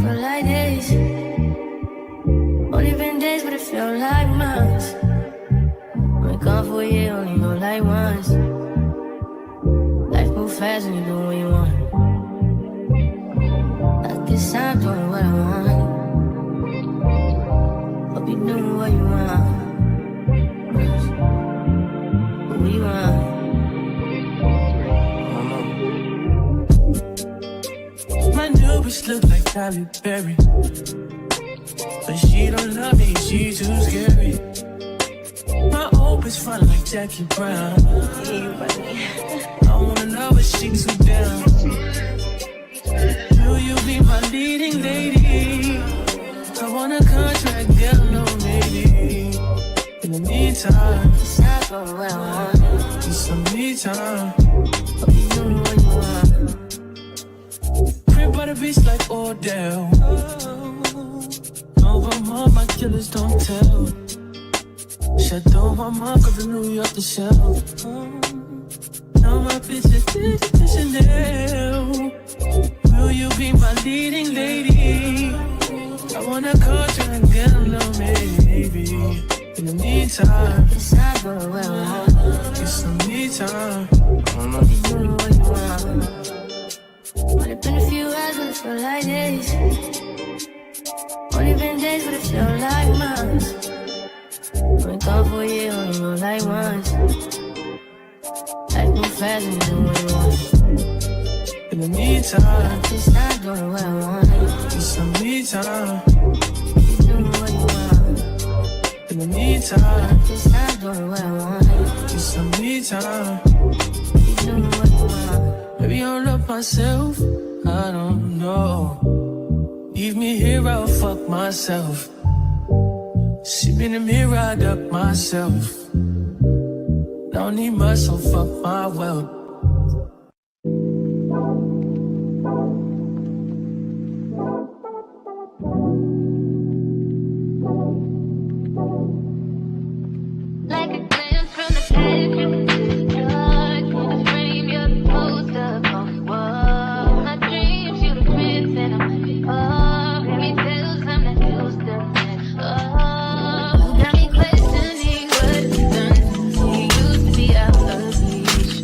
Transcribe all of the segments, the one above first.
feel like days. Only been days, but it felt like months. Been gone for a year, only know like once. Life move fast when you do what you want. I guess I'm doing what I want. Hope you doing what you want. What you want? My new bitch look like Halle Berry, but she don't love me, she too scary. My old bitch fun like Jackie Brown. I wanna know if she too down. Will you be my leading lady? I want a contract, girl, no maybe. In the meantime, It's not going what I want. need some me time. Hope you doing what you want. Crib by the beach like Odell. Over all my killers don't tell. Shadow my mom cause New York the shell. Now my bitch is Chanel. Will you be my leading lady? I wanna contract, get a little maybe. In the meantime, It's not going what I want. get some me time. Hope you doing what you want. Only been a few hours, but it feel like days. Only been days, but it feel like months. Been gone for a year, only know like once. Life move fast when you do what you want. In the meantime, It's not doing what I want. get some me time. You doing what you want. In the meantime, It's not doing what I want. get some me time. You doing what you want. Maybe I'll love myself, I don't know. Leave me here, I'll fuck myself. See me in the mirror, I duck myself. Don't need much, so fuck my wealth. Like a glance from the past, dark in a frame, you're the poster on the wall. My dreams, you the prince, and I'm fairy tales, I'm not used to it. Oh, you got me questioning what you've done. You used to be out of reach.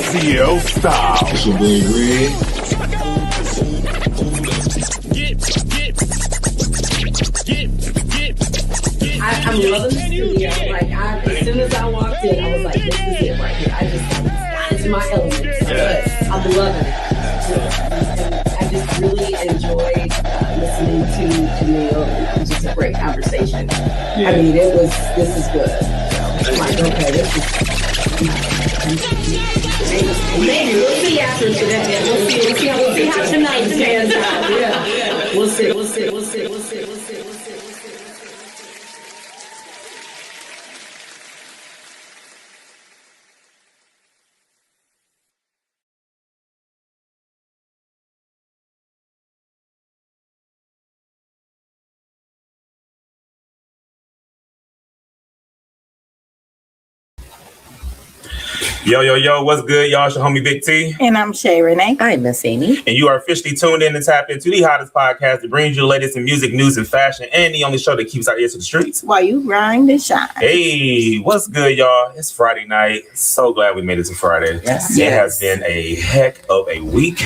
ATL style. It's your boy Red. I'm loving the studio. Like, as soon as I walked in, I was like, this is it right here. I just got into my element. But I'm loving it. I just really enjoyed listening to Chanell. It was just a great conversation. I mean, this is good. I'm like, okay, this is. Maybe we'll see after today. We'll see how tonight pans out. Yeah. We'll see. Yo, what's good, y'all? It's your homie Big T. And I'm Shay Renee. I'm Miss Amy. And you are officially tuned in and tapped into the hottest podcast that brings you the latest in music, news, and fashion, and the only show that keeps our ears to the streets. While you grind and shine. Hey, what's good, y'all? It's Friday night. So glad we made it to Friday. Yes. It has been a heck of a week.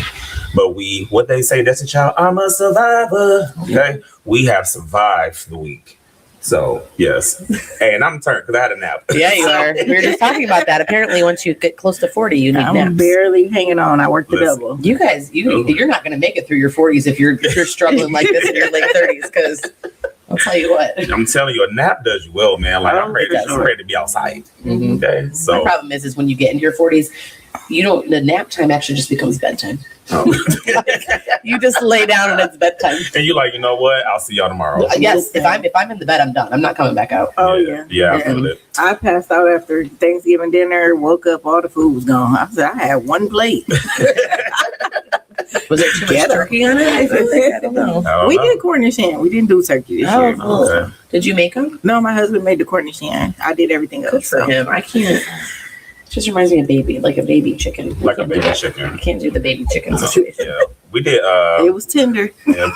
But what they say, that's a child, I'm a survivor. Okay? We have survived the week. So, yes. Hey, and I'm turned because I had a nap. Yeah, you are. We were just talking about that. Apparently, once you get close to 40, you need I'm naps. barely hanging on. I work the double. You guys, you're not going to make it through your 40s if you're struggling like this in your late 30s, because I'll tell you what. I'm telling you, a nap does you well, man. Like, I'm ready to be outside. Mm-hmm. Okay, so. My problem is when you get into your 40s, the nap time actually just becomes bedtime. Oh. You just lay down and it's bedtime. And you're like, you know what? I'll see y'all tomorrow. Yes, if I'm in the bed, I'm done. I'm not coming back out. Oh, yeah. Yeah, I feel it. I passed out after Thanksgiving dinner, woke up, all the food was gone. I said, I had one plate. Was there too much turkey on it? I don't know. We did Cornish hen. We didn't do turkey this year. Oh, Okay. Did you make them? No, my husband made the Cornish hen. I did everything else. Good for him. I can't. Just reminds me of like a baby chicken. Like a baby chicken. I can't do the baby chicken situation. Yeah. We did. It was tender. Yeah.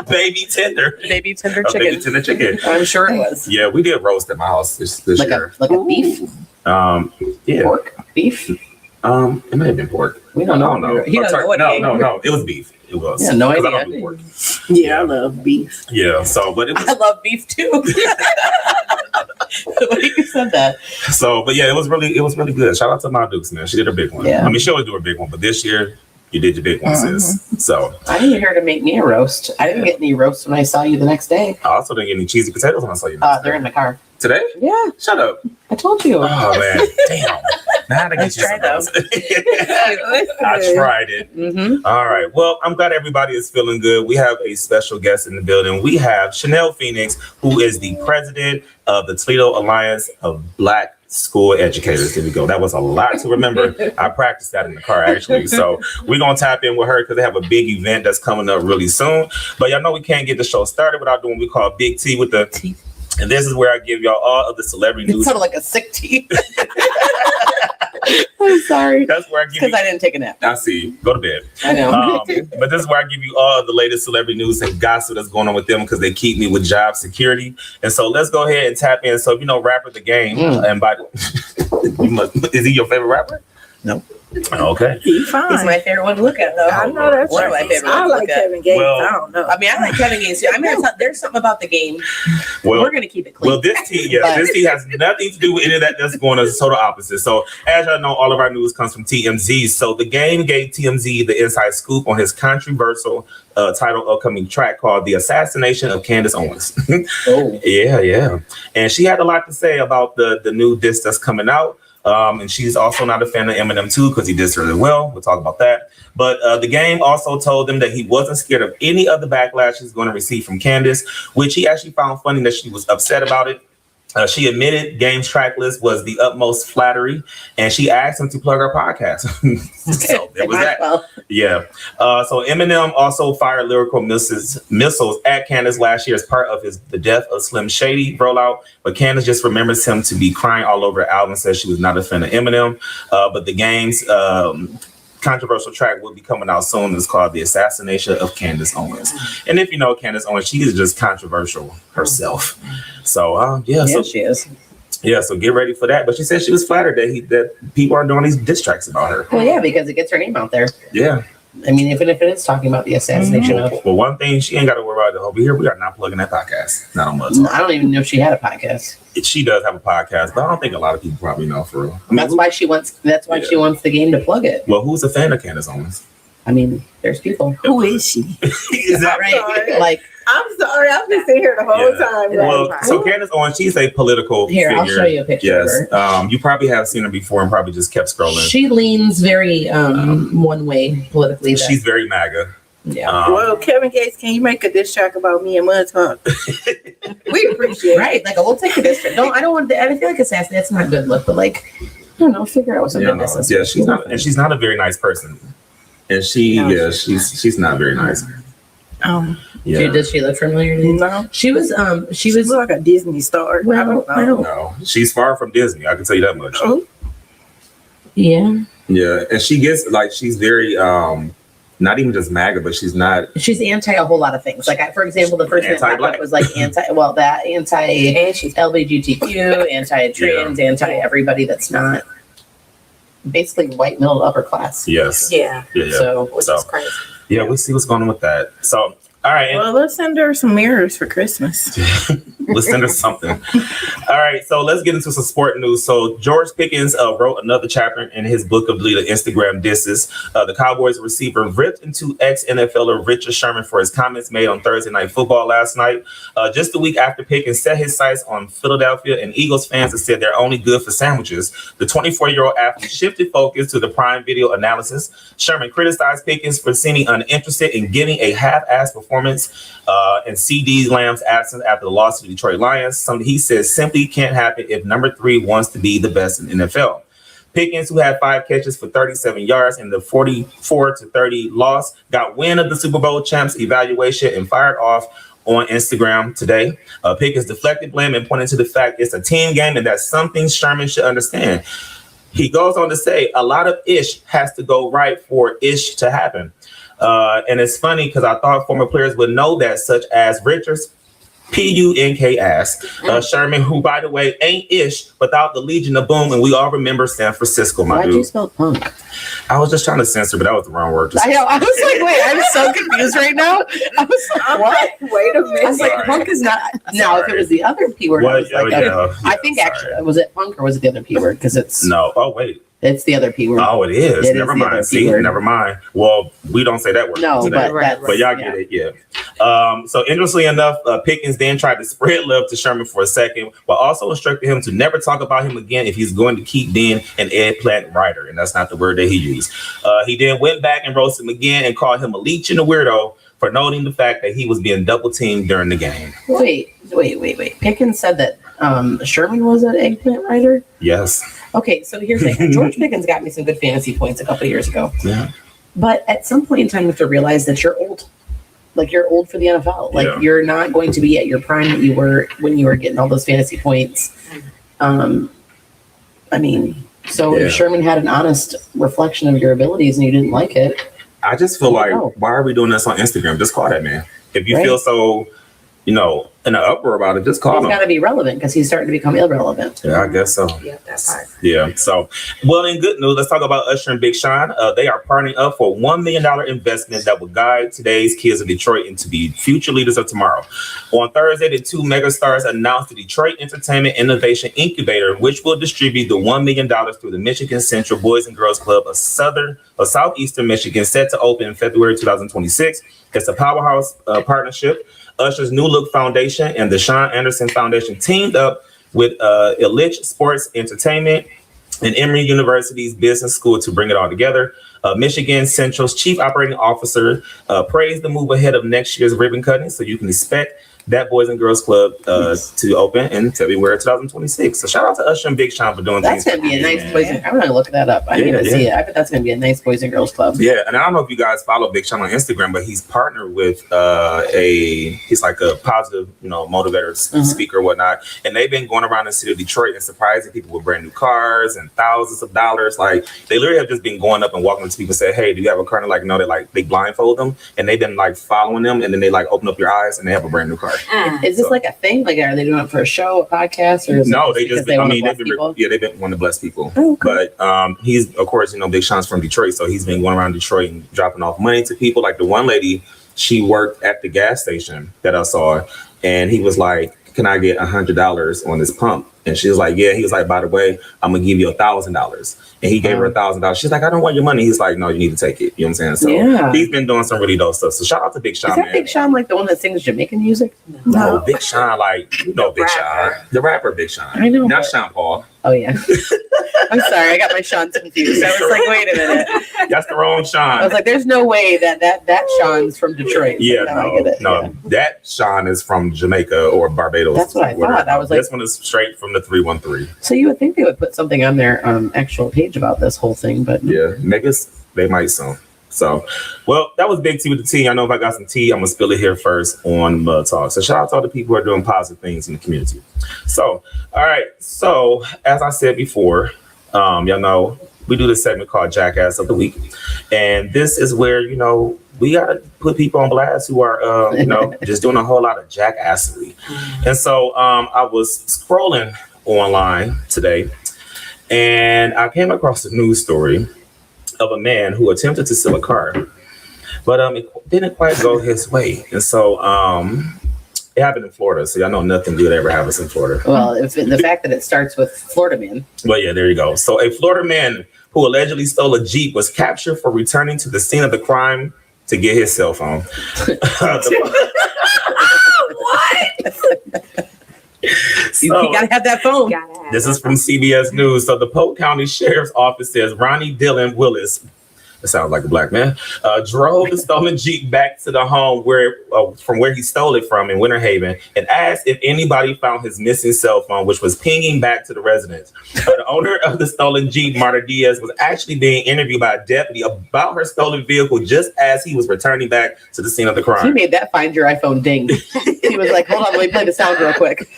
Baby tender. Baby tender A chicken. baby tender chicken. I'm sure it was. Yeah, we did roast at my house this Like year. a beef? Yeah. Pork? Beef? It may have been pork. We don't know. I don't know. He doesn't know what No. It was beef. It was. Yeah, no 'Cause I idea. don't do pork. Yeah, I love beef. Yeah. So, but it I was. love beef too. The way you said that. So, but yeah, it was really good. Shout out to my Dukes, man. She did her big one. Yeah. I mean, she always do her big one, but this year you did your big one, sis. So I need her to make me a roast. I didn't get any roast when I saw you the next day. I also didn't get any cheesy potatoes when I saw you. They're in the car. Today? Yeah, Shut up. I told you. Oh man, damn. Now I gotta get you tried some else. I tried it. Mm-hmm. All right. Well, I'm glad everybody is feeling good. We have a special guest in the building. We have Chanell Phenix, who is the president of the Toledo Alliance of Black School Educators. There we go. That was a lot to remember. I practiced that in the car, actually. So we're going to tap in with her because they have a big event that's coming up really soon. But y'all know we can't get the show started without doing what we call Big T with the T. And this is where I give y'all all of the celebrity news. It sounded like a sick tea. I'm sorry. That's where I give Because you. I didn't take a nap. I see. Go to bed. I know. But this is where I give you all of the latest celebrity news and gossip that's going on with them because they keep me with job security. And so let's go ahead and tap in. So if you know Rapper the Game, and by is he your favorite rapper? No. Okay. He's fine. He's my favorite one to look at, though. I know that's one of my right. favorite I ones to like look at. Kevin Gates. Well, I don't know. I mean, I like Kevin Gates too. I mean, there's something about the game. Well, We're gonna keep it clean. Well, this tea has nothing to do with any of that. That's going on the total opposite. So, as y'all know, all of our news comes from TMZ. So, the Game gave TMZ the inside scoop on his controversial title upcoming track called "The Assassination of Candace Owens." Oh. Yeah. And she had a lot to say about the new disc that's coming out. And she's also not a fan of Eminem too because he did really well. We'll talk about that. But the Game also told them that he wasn't scared of any of the backlash he's going to receive from Candace, which he actually found funny that she was upset about it. She admitted Game's track list was the utmost flattery, and she asked him to plug her podcast. So there was that. Well. Yeah. So Eminem also fired lyrical missiles at Candace last year as part of the Death of Slim Shady rollout. But Candace just remembers him to be crying all over the album, says she was not a fan of Eminem. But the Game's controversial track will be coming out soon. It's called "The Assassination of Candace Owens." And if you know Candace Owens, she is just controversial herself. So Yeah, she is. Yeah, so get ready for that. But she said she was flattered that people are doing these diss tracks about her. Well, yeah, because it gets her name out there. Yeah. I mean, even if it is talking about the assassination of. Well, one thing she ain't got to worry about over here. We are not plugging that podcast. Not on much. I don't even know if she had a podcast. She does have a podcast, but I don't think a lot of people probably know for real. I mean, That's why she wants the game to plug it. Well, who's a fan of Candace Owens? I mean, there's people. Who is she? Is that Right? Like, I'm sorry, I've been sitting here the whole time. Well, Like, so Candace Owens, she's a political here, figure. I'll show you a picture Yes. of her. You probably have seen her before and probably just kept scrolling. She leans very one way politically. She's very MAGA. Yeah. well, Kevin Gates, can you make a diss track about me and Mud Talk? We appreciate it. Right, like we'll take a district. I don't want. I feel like assassin. That's not a good look, but like, I don't know. Figure out some Yeah, business. yeah, she's not a very nice person, and she's not very nice. Yeah, Does she look familiar to you? No, She was she looks like a Disney star. Well, I don't. no, she's far from Disney. I can tell you that much. Oh, Yeah, Yeah, and she gets like she's very not even just MAGA, but she's not. she's anti a whole lot of things. Like, for example, the first thing that popped Anti-black. up was like anti and she's LGBTQ, anti trans, anti everybody that's not basically white middle upper class. Yes. yeah. Yeah. So Which is crazy. Yeah, we'll see what's going on with that. So, all right. Well, let's send her some mirrors for Christmas. Let's send her something. All right, so let's get into some sport news. So George Pickens wrote another chapter in his book of deleted Instagram disses. The Cowboys receiver ripped into ex-NFLer Richard Sherman for his comments made on Thursday Night Football last night. Just a week after Pickens set his sights on Philadelphia and Eagles fans that said they're only good for sandwiches, the 24-year-old athlete shifted focus to the Prime Video analysis. Sherman criticized Pickens for seeming uninterested in giving a half-assed performance and C.D. Lamb's absence after the loss to the Detroit Lions. Something he says simply can't happen if number 3 wants to be the best in the NFL. Pickens, who had 5 catches for 37 yards in the 44-30 loss, got wind of the Super Bowl champs evaluation and fired off on Instagram today. Pickens deflected blame and pointed to the fact it's a team game and that's something Sherman should understand. He goes on to say a lot of ish has to go right for ish to happen. And it's funny because I thought former players would know that, such as Richards, P-U-N-K ass, Sherman, who, by the way, ain't ish without the Legion of Boom, and we all remember San Francisco, my Why'd dude. you spell punk? I was just trying to censor, but that was the wrong word. I know. I was like, wait, I'm so confused right now. I was like, what? Wait a minute. I was like, punk is not. Now, if it was the other P word, I was like, I think actually, was it punk or was it the other P word? Because it's No. Oh, wait. it's the other P word. Oh, it is. It is Never the mind. other See, P word. never mind. Well, we don't say that word No, today. but Y'all get it, yeah. So interestingly enough, Pickens then tried to spread love to Sherman for a second, but also instructed him to never talk about him again if he's going to keep being an eggplant writer, and that's not the word that he used. He then went back and roasted him again and called him a leech and a weirdo for noting the fact that he was being double teamed during the game. Wait. Pickens said that Sherman was an eggplant writer. Yes. Okay, so here's the thing. George Pickens got me some good fantasy points a couple of years ago. Yeah. But at some point in time, you have to realize that you're old. Like, you're old for the NFL. Like, Yeah. you're not going to be at your prime that you were when you were getting all those fantasy points. I mean, so Yeah. if Sherman had an honest reflection of your abilities and you didn't like it, I just feel like, No. why are we doing this on Instagram? Just call that man. If you Right. feel so, in an uproar about it, just call he's him. got to be relevant because he's starting to become irrelevant. Yeah, I guess so. Yeah, that's hard. Yeah. So, well, in good news, let's talk about Usher and Big Sean. They are partnering up for a $1 million investment that will guide today's kids of Detroit into the future leaders of tomorrow. On Thursday, the two megastars announced the Detroit Entertainment Innovation Incubator, which will distribute the $1 million through the Michigan Central Boys and Girls Club of Southeastern Michigan, set to open in February 2026. It's a powerhouse partnership. Usher's New Look Foundation and the Sean Anderson Foundation teamed up with Illich Sports Entertainment and Emory University's Business School to bring it all together. Michigan Central's Chief Operating Officer praised the move ahead of next year's ribbon cutting, so you can expect that Boys and Girls Club to open in February 2026. So shout out to Usher and Big Sean for doing That's things. going to be a nice boys and I'm going to look that up. I need to see it. I bet that's going to be a nice boys and girls club. Yeah, and I don't know if you guys follow Big Sean on Instagram, but he's partnered with he's like a positive, motivator speaker or whatnot. And they've been going around the city of Detroit and surprising people with brand new cars and thousands of dollars. Like, they literally have just been going up and walking up to people and say, hey, do you have a car? And they blindfold them, and they've been like following them, and then they like open up your eyes and they have a brand new car. Is this like a thing? Like, are they doing it for a show, a podcast, or is No, it they because just. they I want to mean, bless they've been. people? Yeah, they've been wanting to bless people. Oh, okay. But he's, of course, Big Sean's from Detroit, so he's been going around Detroit and dropping off money to people. Like the one lady, she worked at the gas station that I saw, and he was like, "Can I get $100 on this pump?" And she was like, "Yeah." He was like, "By the way, I'm gonna give you $1,000." And he gave her $1,000. She's like, "I don't want your money." He's like, "No, you need to take it." You know what I'm saying? So Yeah. he's been doing some really dope stuff. So shout out to Big Sean. Is that man. Big Sean like the one that sings Jamaican music? No, Big Sean, like Big Sean, the rapper Big Sean. I know, not but- Sean Paul. Oh yeah. I'm sorry, I got my Sean's confused. I was like, wait a minute. That's the wrong Sean. I was like, there's no way that Sean's from Detroit. Yeah, But now I get it. no, Yeah. that Sean is from Jamaica or Barbados. That's what I whatever. thought. I was like- this one is straight from the 313. So you would think they would put something on their actual page about this whole thing, but Yeah, niggas, they might soon. So, well, that was Big T with the T. I know if I got some tea, I'm gonna spill it here first on Mud Talk. So shout out to all the people who are doing positive things in the community. So, all right. So as I said before, y'all know we do this segment called Jackass of the Week, and this is where we gotta put people on blast who are just doing a whole lot of jackassery. And so I was scrolling online today, and I came across a news story of a man who attempted to steal a car, but it didn't quite go his way. And so it happened in Florida. So y'all know nothing good ever happens in Florida. well, if the fact that it starts with Florida man. But yeah, there you go. So a Florida man who allegedly stole a Jeep was captured for returning to the scene of the crime to get his cell phone. You gotta have that phone. This is from CBS News. So the Polk County Sheriff's Office says Ronnie Dylan Willis, it sounds like a black man, drove the stolen Jeep back to the home from where he stole it from in Winter Haven, and asked if anybody found his missing cell phone, which was pinging back to the residents. The owner of the stolen Jeep, Marta Diaz, was actually being interviewed by a deputy about her stolen vehicle just as he was returning back to the scene of the He crime. made that Find Your iPhone ding. He was like, hold on, let me play the sound real quick.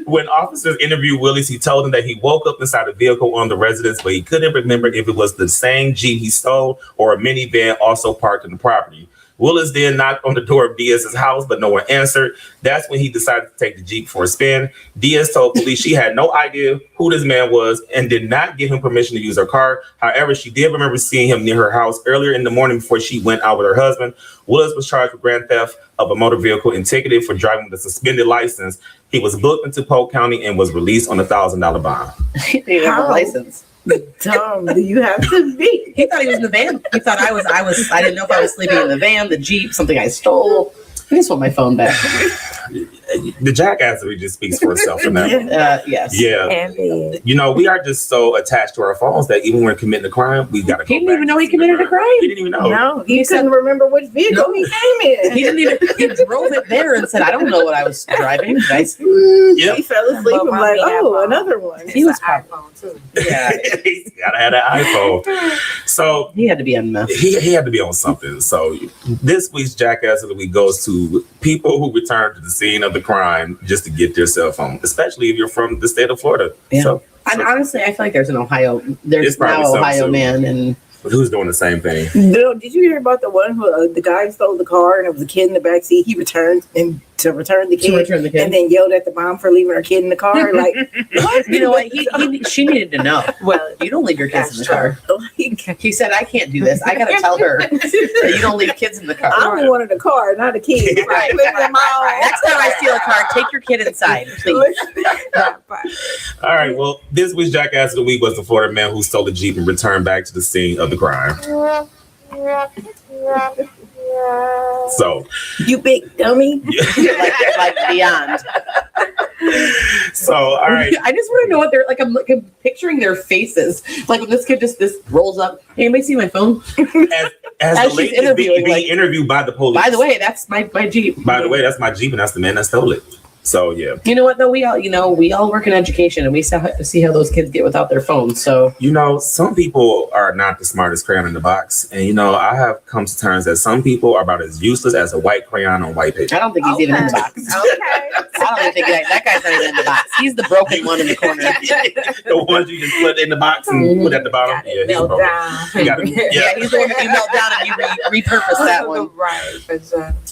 When officers interviewed Willis, he told them that he woke up inside a vehicle on the residence, but he couldn't remember if it was the same Jeep he stole or a minivan also parked in the property. Willis then knocked on the door of Diaz's house, but no one answered. That's when he decided to take the Jeep for a spin. Diaz told police she had no idea who this man was and did not give him permission to use her car. However, she did remember seeing him near her house earlier in the morning before she went out with her husband. Willis was charged with grand theft of a motor vehicle and ticketed for driving with a suspended license. He was booked into Polk County and was released on a $1,000 bond. He didn't have a How? license. Dumb do you have to be? He thought he was in the van. He thought I didn't know if I was sleeping in the van, the Jeep, something I stole. I just want my phone back. The jackassery just speaks for itself in that. Yes. Yeah. And We are just so attached to our phones that even when committing a crime, we got to go He didn't back even to know he the committed a crime. He didn't even know. no, he He said- couldn't remember which vehicle he came in. He didn't even. He drove it there and said, "I don't know what I was driving." Guys, Yep. He fell asleep and But like, when we have, oh, another one. he was iPhone too. yeah. He's gotta have that iPhone. So He had to be on meth. he had to be on something. So this week's Jackass of the Week goes to people who return to the scene of the crime just to get their cell phone, especially if you're from the state of Florida. Yeah. So And honestly, I feel like there's an Ohio. There's It's probably now some Ohio too. man, and who's doing the same thing? No, did you hear about the one who the guy stole the car and it was a kid in the backseat? He returned and to return the kid, return the kid. and then yelled at the mom for leaving her kid in the car. Like, what? you know what? She needed to know. Well, You don't leave your kids in the That's car. Like, He said, "I can't do this. I got to tell her that you don't leave kids in the car." I only wanted a car, not a kid. Right, Living in my own Next time I steal a car, take your kid inside, please. All right. Well, this week's Jackass of the Week was the Florida man who stole a Jeep and returned back to the scene of the crime. So, You big dummy. like beyond. so all right. I just want to know what they're like. I'm picturing their faces. Like when this kid just rolls up. Hey, anybody see my phone? As As the lady she's interviewing, being like, interviewed by the police. By the way, that's my Jeep. By the way, that's my Jeep and that's the man that stole it. So yeah. You know what though? We all work in education, and we see how those kids get without their phones. So Some people are not the smartest crayon in the box, and I have come to terms that some people are about as useless as a white crayon on white paper. I don't think he's even in the box. Okay. I don't even think that guy's not even in the box. He's the broken one in the corner. The ones you just put in the box and put at the bottom. Yeah, he's broken. Yeah, he's the one that you melt down and you repurpose that one. Right.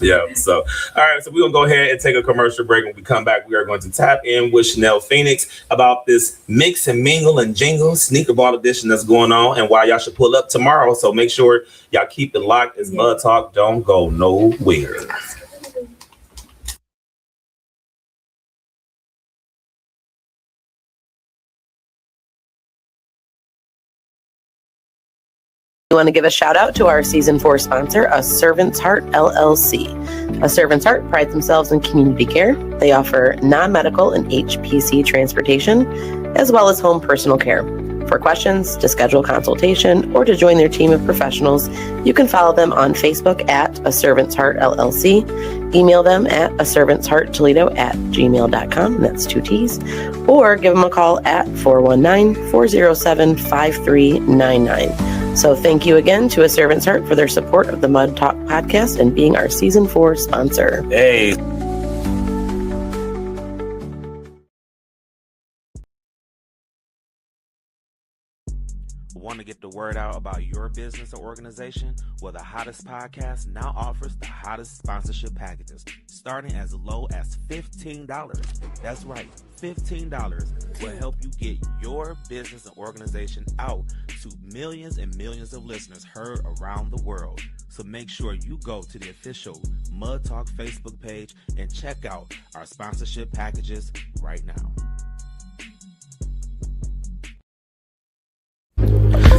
Yeah. So, all right. So we're going to go ahead and take a commercial break. When we come back, we are going to tap in with Chanell Phenix about this mix and mingle and jingle sneaker ball edition that's going on and why y'all should pull up tomorrow. So make sure y'all keep it locked. It's Mud Talk. Don't go nowhere. We want to give a shout out to our season 4 sponsor, A Servant's Heart LLC. A Servant's Heart prides themselves in community care. They offer non-medical and HPC transportation, as well as home personal care. For questions, to schedule consultation, or to join their team of professionals, you can follow them on Facebook at A Servant's Heart LLC. Email them at aservantshearttoledo@gmail.com. That's 2 T's. Or give them a call at 419-407-5399. So thank you again to A Servant's Heart for their support of the Mud Talk podcast and being our season 4 sponsor. Hey. Want to get the word out about your business or organization? Well, the Hottest Podcast now offers the hottest sponsorship packages, starting as low as $15. That's right, $15 will help you get your business and organization out to millions and millions of listeners heard around the world. So make sure you go to the official Mud Talk Facebook page and check out our sponsorship packages right now.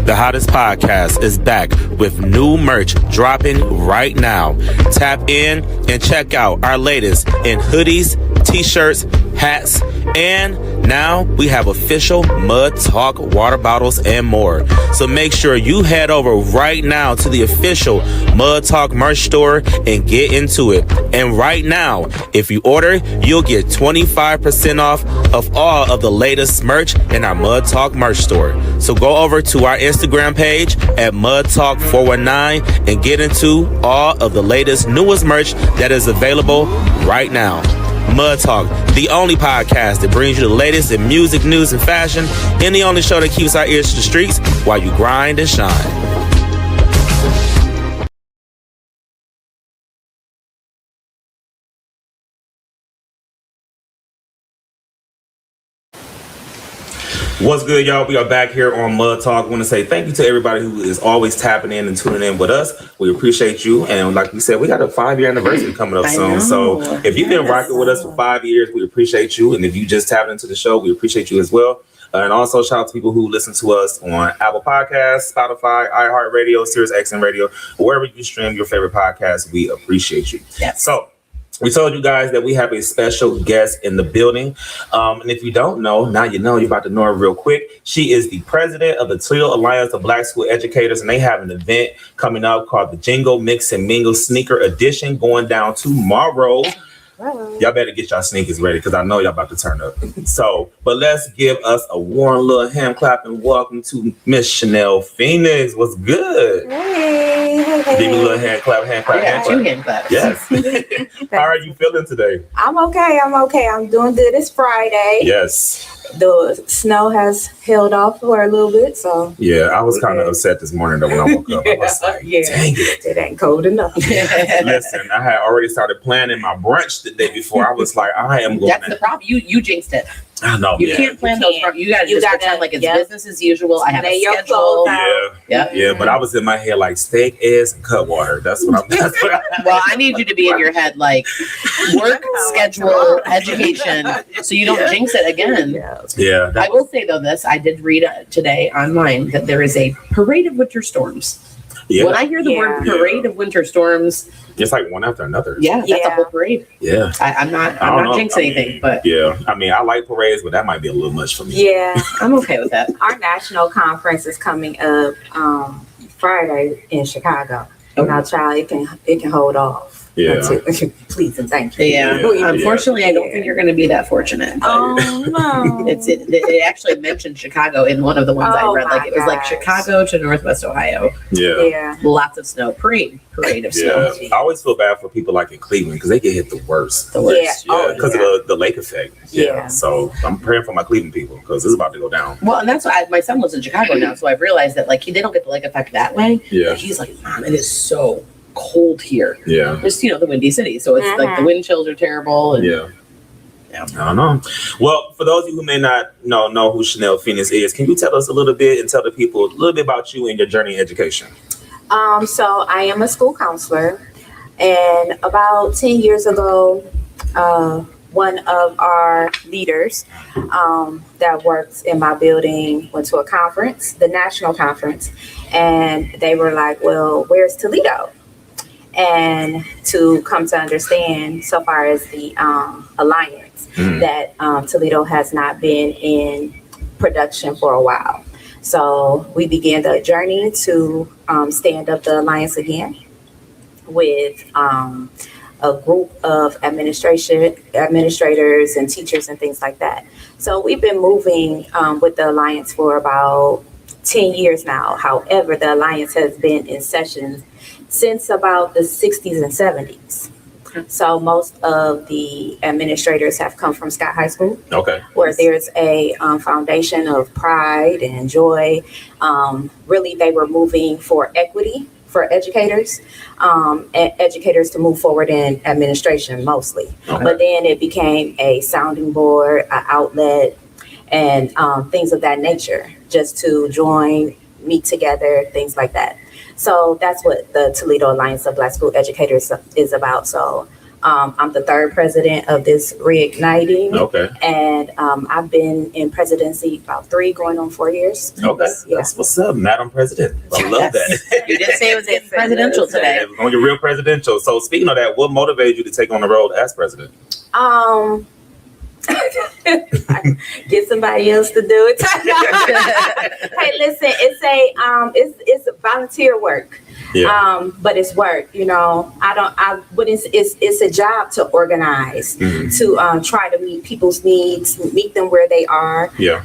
The Hottest Podcast is back with new merch dropping right now. Tap in and check out our latest in hoodies, t-shirts, hats, and now we have official Mud Talk water bottles and more. So make sure you head over right now to the official Mud Talk merch store and get into it. And right now, if you order, you'll get 25% off of all of the latest merch in our Mud Talk merch store. So go over to our Instagram page at Mud Talk 419 and get into all of the latest, newest merch that is available right now. Mud Talk, the only podcast that brings you the latest in music, news, and fashion, and the only show that keeps our ears to the streets while you grind and shine. What's good, y'all? We are back here on Mud Talk. I want to say thank you to everybody who is always tapping in and tuning in with us. We appreciate you. And like we said, we got a 5-year anniversary coming up soon. So if you've been rocking with us for 5 years, we appreciate you. And if you just tapped into the show, we appreciate you as well. And also shout out to people who listen to us on Apple Podcasts, Spotify, iHeartRadio, SiriusXM Radio, wherever you stream your favorite podcasts. We appreciate you. Yes. So we told you guys that we have a special guest in the building. And if you don't know, now you know. You're about to know her real quick. She is the president of the Toledo Alliance of Black School Educators, and they have an event coming up called the Jingle Mix and Mingle Sneaker Edition going down tomorrow. Y'all better get y'all sneakers ready because I know y'all about to turn up. So, but let's give us a warm little hand clap and welcome to Miss Chanell Phenix. What's good? Hey. Give me a little hand clap, hand clap, hand clap. 2 hand claps. Yes. How are you feeling today? I'm okay. I'm doing good. It's Friday. Yes. The snow has held off for a little bit, so. Yeah, I was kind of upset this morning though when I woke up. I was like, dang it. It ain't cold enough. Listen, I had already started planning my brunch the day before. I was like, I am going That's the problem. You jinxed it. I know. You can't plan those. You gotta just pretend like it's business as usual. I have a schedule. Yeah. But I was in my head like steak, eggs, and cut water. That's what I'm. Well, I need you to be in your head like work, schedule, education, so you don't jinx it again. Yeah. I will say though, I did read today online that there is a parade of winter storms. Yeah. When I hear the word parade of winter storms, it's like one after another. Yeah, that's a whole parade. Yeah. I'm not jinxing anything, but yeah. I mean, I like parades, but that might be a little much for me. Yeah. I'm okay with that. Our national conference is coming up Friday in Chicago. And our child, it can hold off. Yeah. Please and thank you. Yeah. Unfortunately, I don't think you're going to be that fortunate. But Oh no. it actually mentioned Chicago in one of the ones I Oh read. Like my it was like gosh. Chicago to Northwest Ohio. Yeah. Yeah. Lots of snow. Parade of Yeah. snow. I always feel bad for people like in Cleveland because they get hit the worst. The worst. Yeah. Yeah, Oh, because yeah. of the lake effect. Yeah. So I'm praying for my Cleveland people because it's about to go down. Well, and that's why my son lives in Chicago now, so I've realized that like they don't get the lake effect that way. Yeah. But he's like, Mom, it is so cold here. Yeah. Just the windy city, so it's like the wind chills are terrible. And Yeah. Yeah. I don't know. Well, for those of you who may not know who Chanell Phenix is, can you tell us a little bit and tell the people a little bit about you and your journey in education? So I am a school counselor, and about 10 years ago, one of our leaders that works in my building went to a conference, the national conference, and they were like, well, where's Toledo? And to come to understand, so far as the alliance, that Toledo has not been in production for a while. So we began the journey to stand up the alliance again with a group of administrators and teachers and things like that. So we've been moving with the alliance for about 10 years now. However, the alliance has been in session since about the 60s and 70s. So most of the administrators have come from Scott High School, Okay. where there's a foundation of pride and joy. Really, they were moving for equity for educators, educators to move forward in administration mostly. Okay. But then it became a sounding board, an outlet, and things of that nature, just to join, meet together, things like that. So that's what the Toledo Alliance of Black School Educators is about. So I'm the third president of this reigniting. Okay. And I've been in presidency about 3 going on 4 years. Okay. Yeah. That's what's up, Madam President. I love that. you did say it was presidential today. On your real presidential. So speaking of that, what motivated you to take on the role as president? Get somebody else to do it. Hey, listen, it's a volunteer work. Yeah. But it's work, but it's a job to organize, to try to meet people's needs, meet them where they are. Yeah.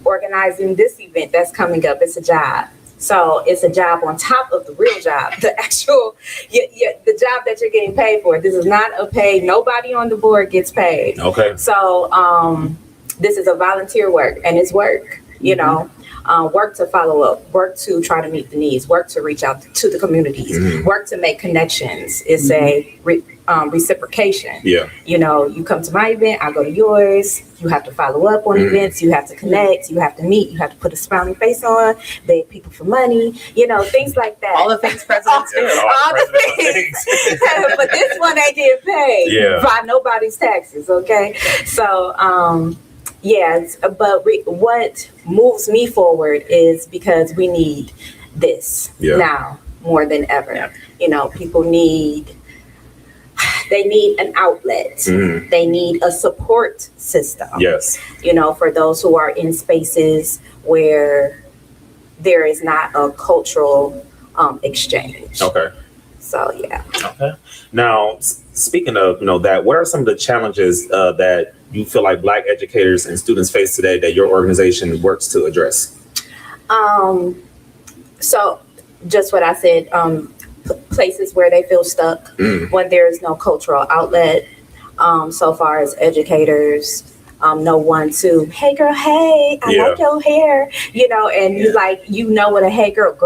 Organizing this event that's coming up, it's a job. So it's a job on top of the real job, the actual, the job that you're getting paid for. This is not a paid, nobody on the board gets paid. Okay. So this is a volunteer work, and it's work, work to follow up, work to try to meet the needs, work to reach out to the communities, work to make connections. It's a reciprocation. Yeah. You come to my event, I go to yours. You have to follow up on events. You have to connect. You have to meet. You have to put a smiling face on, beg people for money, things like that. All the things presidents do. All the things. But this one ain't getting paid by nobody's taxes, okay? So, but what moves me forward is because we need this now more than ever. Yeah. People need an outlet. They need a support system. Yes. For those who are in spaces where there is not a cultural exchange. Okay. So, yeah. Okay. Now, speaking of, that, what are some of the challenges that you feel like Black educators and students face today that your organization works to address? So just what I said, places where they feel stuck when there is no cultural outlet. So far as educators, no one to, hey girl, hey, I like your hair, and you what a hey girl,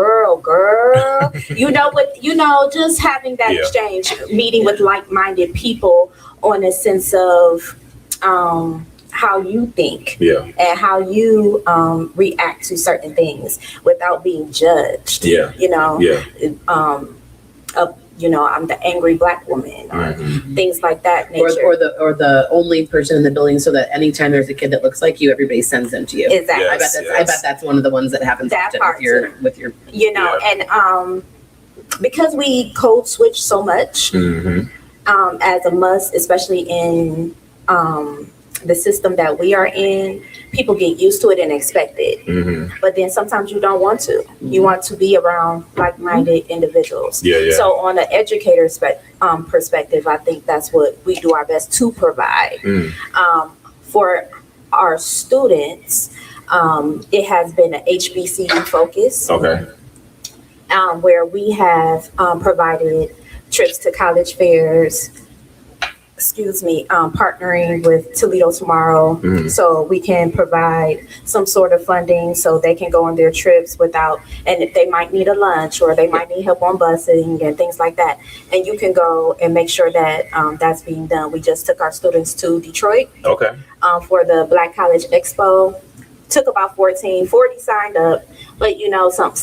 just having that exchange, meeting with like-minded people on a sense of how you think and how you react to certain things without being judged. I'm the angry Black woman, or things like that nature. Or the only person in the building, so that anytime there's a kid that looks like you, everybody sends them to you. Exactly. I bet that's one of the ones that happens That often part with your and because we code switch so much as a must, especially in the system that we are in, people get used to it and expect it. But then sometimes you don't want to. You want to be around like-minded individuals. So on the educator's perspective, I think that's what we do our best to provide. For our students, it has been an HBCU focus. Where we have provided trips to college fairs, partnering with Toledo Tomorrow, so we can provide some sort of funding so they can go on their trips without, and if they might need a lunch or they might need help on busing and things like that, and you can go and make sure that that's being done. We just took our students to Detroit for the Black College Expo. Took about 40 signed up, but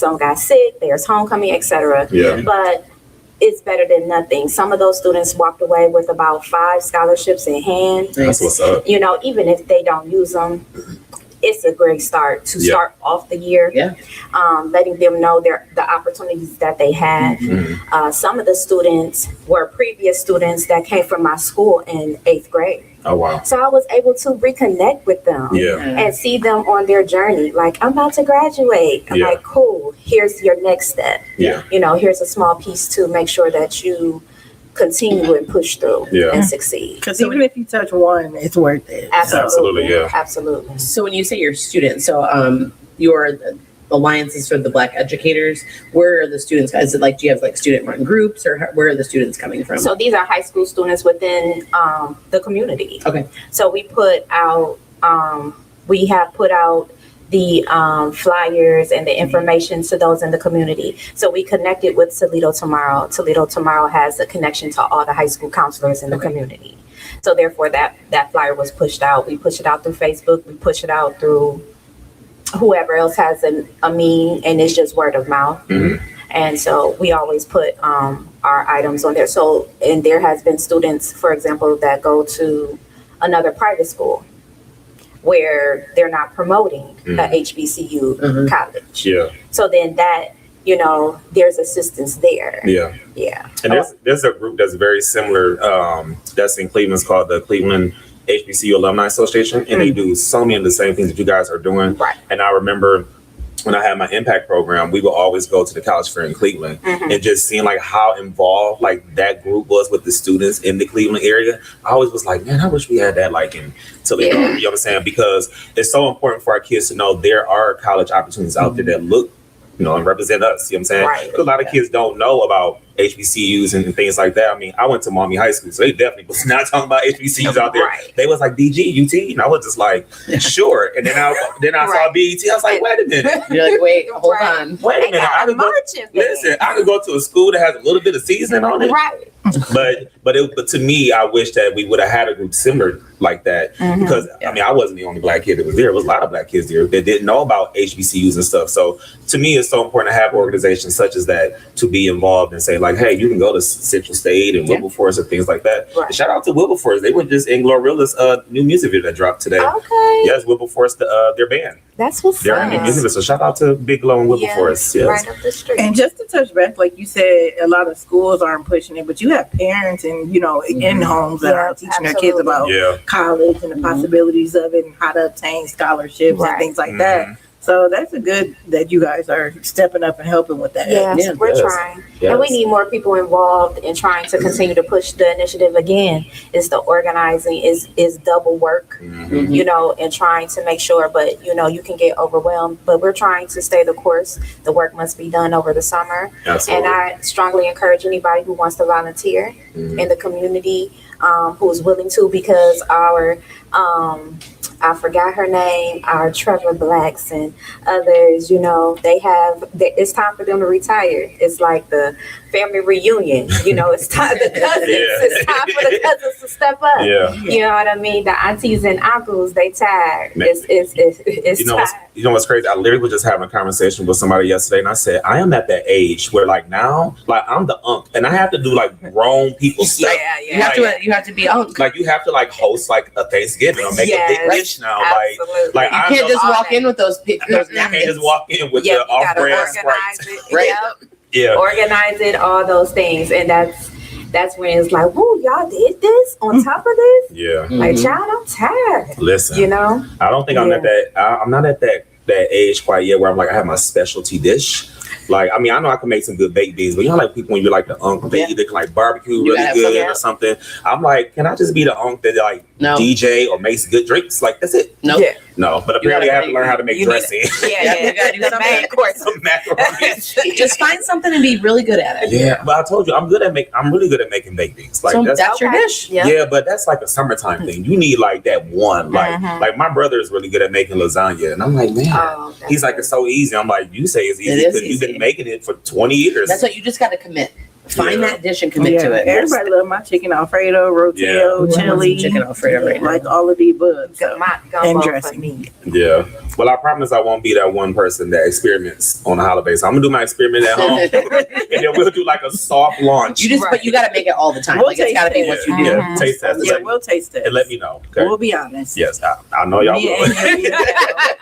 some got sick, there's homecoming, etc. But it's better than nothing. Some of those students walked away with about 5 scholarships in hand. That's what's up. Even if they don't use them, it's a great start to start off the year. Letting them know the opportunities that they have. Some of the students were previous students that came from my school in 8th grade. Oh, wow. So I was able to reconnect with them and see them on their journey. Like, I'm about to graduate. I'm like, cool, here's your next step. Here's a small piece to make sure that you continue and push through and succeed. Because even if you touch one, it's worth it. Absolutely. Absolutely. So when you say your students, so your alliances for the Black educators, where are the students? Is it like, do you have like student run groups, or where are the students coming from? So these are high school students within the community. So we put out, we have put out the flyers and the information to those in the community. So we connected with Toledo Tomorrow. Toledo Tomorrow has a connection to all the high school counselors in the community. So therefore that flyer was pushed out. We pushed it out through Facebook. We push it out through whoever else has a mean, and it's just word of mouth. And so we always put our items on there. So, and there has been students, for example, that go to another private school where they're not promoting a HBCU college. So then that, there's assistance there. And there's a group that's very similar, that's in Cleveland. It's called the Cleveland HBCU Alumni Association, and they do so many of the same things that you guys are doing. And I remember when I had my impact program, we would always go to the college fair in Cleveland and just seeing like how involved like that group was with the students in the Cleveland area. I always was like, man, I wish we had that like in Toledo. You know what I'm saying? Because it's so important for our kids to know there are college opportunities out there that look, and represent us. You know what I'm saying? A lot of kids don't know about HBCUs and things like that. I mean, I went to Maumee High School, so they definitely was not talking about HBCUs out there. They was like DG, UT, and I was just like, sure. And then I saw BET. I was like, wait a minute. You're like, wait, hold on. Wait a minute. I could go to a school that has a little bit of seasoning on it. But to me, I wish that we would have had a group similar like that, because I mean, I wasn't the only Black kid that was there. There was a lot of Black kids there that didn't know about HBCUs and stuff. So to me, it's so important to have organizations such as that to be involved and say like, hey, you can go to Central State and Wilberforce and things like that. And shout out to Wilberforce. They were just in Glorilla's new music video that dropped today. Yes, Wilberforce, their band. That's what's they're in the music video. So shout out to Big Glow and Wilberforce. Right up the street. And just to touch back, like you said, a lot of schools aren't pushing it, but you have parents and in homes that are teaching their kids about college and the possibilities of it and how to obtain scholarships and things like that. So that's a good that you guys are stepping up and helping with that. We're trying. And we need more people involved in trying to continue to push the initiative. Again, is the organizing is double work, and trying to make sure, but you can get overwhelmed, but we're trying to stay the course. The work must be done over the summer. And I strongly encourage anybody who wants to volunteer in the community, who's willing to, because our I forgot her name, our Trevor Blacks and others, it's time for them to retire. It's like the family reunion, it's time the cousins. It's time for the cousins to step up. You know what I mean? The aunties and uncles, they tired. It's time. You know what's crazy? I literally was just having a conversation with somebody yesterday, and I said, I am at that age where like now, like I'm the unc, and I have to do like grown people stuff. You have to be unc. Like you have to like host like a Thanksgiving or make a big dish now. Absolutely. Like you can't just walk in with those napkins. You can't just walk in with the off-brand Sprite. Organize it, all those things, and that's when it's like, whoa, y'all did this on top of this? Yeah. Like, child, I'm tired. Listen, You know? I don't think I'm Yeah. at that. I'm not at that age quite yet where I'm like, I have my specialty dish. Like, I mean, I know I can make some good baked beans, but you know, like people when you're like the uncle, they either can like barbecue You really gotta have good some, or something. I'm like, can I just be the uncle that like No. DJ or makes good drinks? Like, that's it. Nope. Yeah. No, but You apparently I gotta have to learn how to make you need dressing. Yeah, You gotta do the something. main course. Some macaroni and cheese. Just find something and be really good at it. Yeah, but I told you I'm really good at making baked beans. Like So that's that's your Okay. dish. Yeah. yeah, but that's like a summertime thing. You need like that one. Like Mhm. like my brother is really good at making lasagna, and I'm like, man, Oh, that's he's like, it's so easy. I'm like, you say it's It easy is because you've easy. been making it for 20 years. That's what you just got to commit. Find Yeah. that dish and commit to it. Everybody love my chicken Alfredo, Rotel, Yeah. chili, Chicken Alfredo right now. like all of the above. So. my And gumbo for dressing. me. Yeah. Well, I promise I won't be that one person that experiments on the holidays. So I'm gonna do my experiment at home, and then we'll do like a soft launch. You just, but you got to make it all the time. We'll Like it's got to be taste what it. you do. Yeah, taste test. Yeah, we'll taste it. And let me know. Okay. We'll be honest. Yes, I know y'all Me will. and you,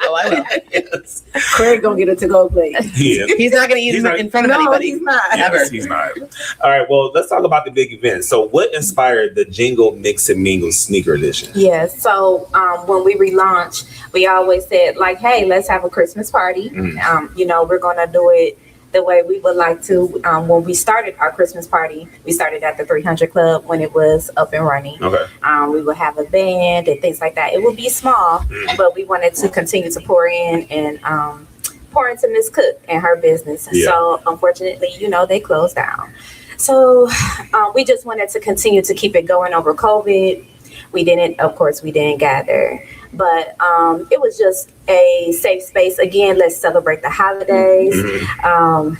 Oh, I will. Yes. Craig gonna get a to-go plate. He is. He's not going to eat He's it not- in front of No, anybody. he's not. Ever. Yes, he's not. All right. Well, let's talk about the big event. So, what inspired the Jingle Mix Mingle sneaker edition? Yes. So when we relaunched, we always said like, hey, let's have a Christmas party. Mhm. You know, we're gonna do it the way we would like to. When we started our Christmas party, we started at the 300 Club when it was up and running. Okay. We would have a band and things like that. It would be small, but we wanted to continue to pour in and pour into Miss Cook and her business. Yeah. So unfortunately, you know, they closed down. So we just wanted to continue to keep it going over COVID. We didn't gather, but it was just a safe space. Again, let's celebrate the holidays.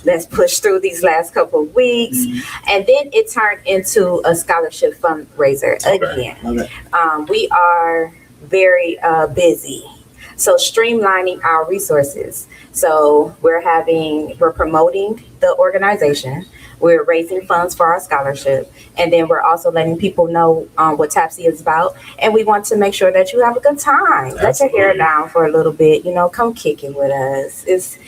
Let's push through these last couple of weeks. And then it turned into a scholarship fundraiser again. Love it. We are very busy. So streamlining our resources. So we're promoting the organization. We're raising funds for our scholarship. And then we're also letting people know what TABSE is about. And we want to make sure that you have a good time. Let your hair Absolutely. down for a little bit, you know, come kick it with us. It's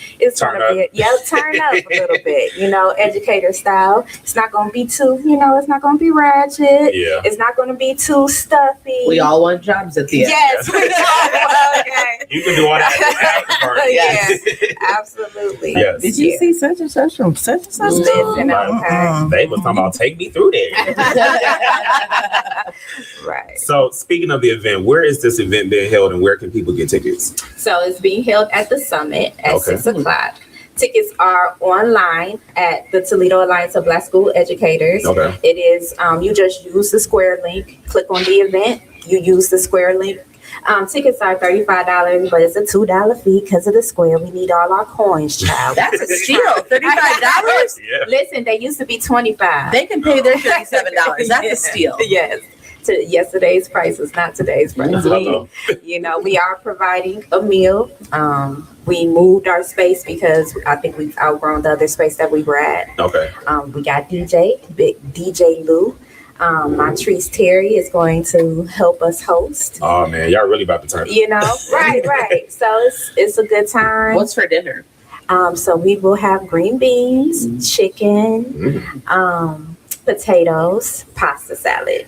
Turn gonna be turn up a little bit, you know, educator style. It's not gonna be too, you know, it's not gonna be ratchet. Yeah. It's not gonna be too stuffy. We all want jobs at the end. Yes, we all okay. You can do all that after party. Yeah, absolutely. Yes. Did you see such and such from such and such? Listen, okay. They was talking about take me through there. Right. So, speaking of the event, where is this event being held, and where can people get tickets? So it's being held at the summit at Okay. 6:00. Tickets are online at the Toledo Alliance of Black School Educators. Okay. It is, you just use the square link, click on the event, you use the square link. Tickets are $35, but it's a $2 fee because of the square. We need all our coins, child. That's a steal. $35? Yeah. Listen, they used to be $25. They can pay their $37. That's a steal. Yes. To yesterday's prices, not today's price. Uh-oh. We are providing a meal. We moved our space because I think we've outgrown the other space that we were at. Okay. We got big DJ Lou. Montrese Terry is going to help us host. Oh man, y'all really about to turn. You know, right. So it's a good time. What's for dinner? So we will have green beans, chicken, potatoes, pasta salad.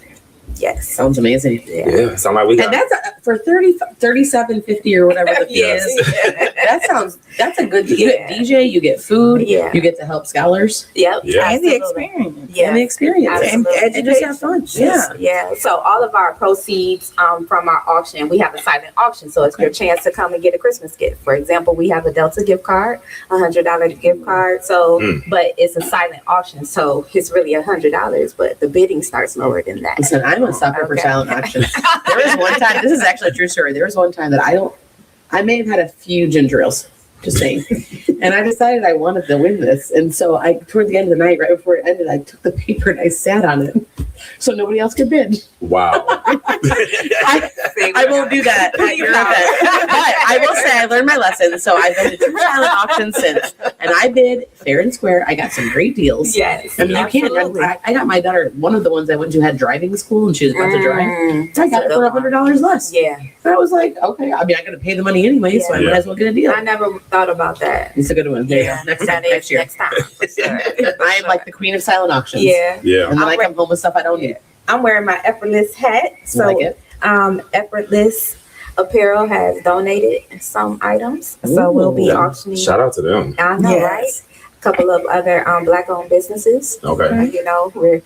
Yes. Sounds amazing. Yeah, sound like we got. And that's for $37.50 or whatever the fee Yes. is. That's a good deal. You get Yeah. DJ, you get food, Yeah. you get to help scholars Yep. Yeah. And the Absolutely. experience. Yeah. and the experience. Absolutely. And just have fun. Yeah. Yeah. So all of our proceeds from our auction, we have a silent auction. So it's your chance to come and get a Christmas gift. For example, we have a Delta gift card, $100 gift card. So, but it's a silent auction. So it's really $100, but the bidding starts lower than that. Listen, I'm a sucker for Okay. silent auctions. There was one time, this is actually a true story. There was one time that I may have had a few ginger ales, just saying. And I decided I wanted to win this. And so toward the end of the night, right before it ended, I took the paper and I sat on it so nobody else could bid. Wow. I won't do that at your event. But I will say I learned my lesson. So I've been to 2 silent auctions since, and I bid fair and square. I got some great deals. Yes. I mean, you can't. I got my daughter. One of the ones I went to had driving school, and she was about to drive. So I got it for $100 less. Yeah. And I was like, okay. I mean, I got to pay the money anyway, so I might as well get a deal. I never thought about that. It's a good one. There you go. Next year. Next time. For sure. I am like the queen of silent auctions. Yeah. Yeah. And then I come home with stuff I don't need. I'm wearing my Effortless hat. So, Like it. Effortless Apparel has donated some items. So we'll be auctioning. Shout out to them. I know, right? A couple of other Black-owned businesses. Okay. You know, we're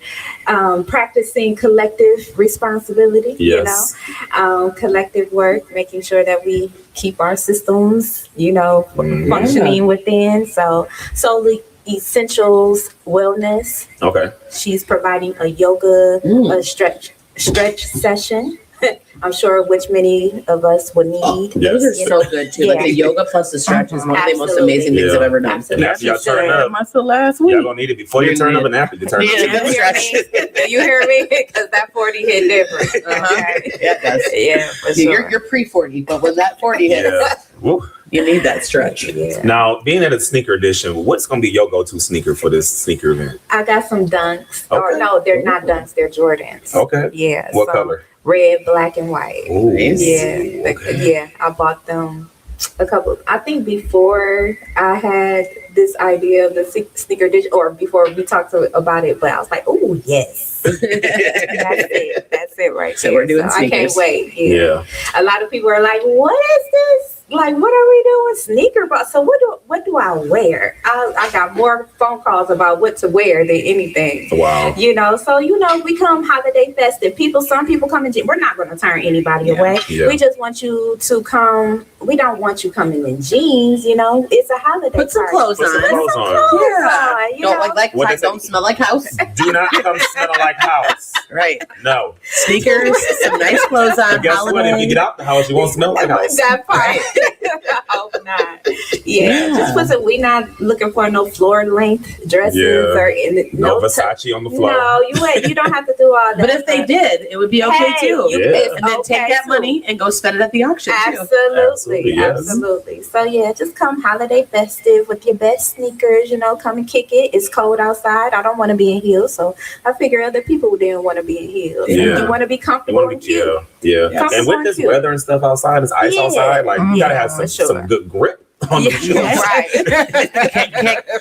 practicing collective responsibility. Yes. You know, collective work, making sure that we keep our systems, you know, functioning within. So solely Essentials Wellness. Okay. She's providing a yoga, a stretch session. I'm sure which many of us would need. Those are so good too. Like the yoga plus the stretch is one of the most amazing things I've ever done. Absolutely. And after y'all turn up, Myself last week. y'all gonna need it before you turn up and after you turn Yeah, up. good stretch. You hear me? Because that 40 hit different. Okay. Yeah, it does. Yeah, for sure. You're pre-40, but when that 40 hits, Yeah. Woo. you need that stretch. Yeah. Now, being at a sneaker edition, what's gonna be your go-to sneaker for this sneaker event? I got some Dunks. Or Okay. no, they're not Dunks. They're Jordans. Okay. Yeah. What so color? Red, black, and white. Ooh. Yeah. Yeah. I bought them a couple. I think before I had this idea of the sneaker edition, or before we talked about it, but I was like, oh, yes. That's it. That's it right So there. we're doing I can't sneakers. wait. Yeah. A lot of people are like, what is this? Like, what are we doing? Sneaker box. So what do I wear? I got more phone calls about what to wear than anything. Wow. You know, so we come holiday festive. Some people come in. We're not going to turn anybody away. Yeah. We just want you to come. We don't want you coming in jeans. You know, it's a holiday. Put some party. clothes Put some on. clothes on. Yeah. You Don't know? like What I is don't it? smell like house. Do not come smelling like house. Right. No. Sneakers, some nice clothes on. But guess what? If you get out the house, you won't smell like house. That part. I hope not. Yeah. Just put some. We're not looking for no floor length dresses or No Versace on the floor. No, you don't have to do all that. But if they did, it would be okay too. it's And then take okay, that too. money and go spend it at the auction too. Absolutely, yes. absolutely. So yeah, just come holiday festive with your best sneakers. You know, come and kick it. It's cold outside. I don't want to be in heels, so I figure other people didn't want to be in heels. Yeah. You want to be You comfortable wanna and be, cute. yeah. Comfortable And with this cute. weather and stuff outside, it's ice outside. Like you gotta have for some good grip on the shoes. Right.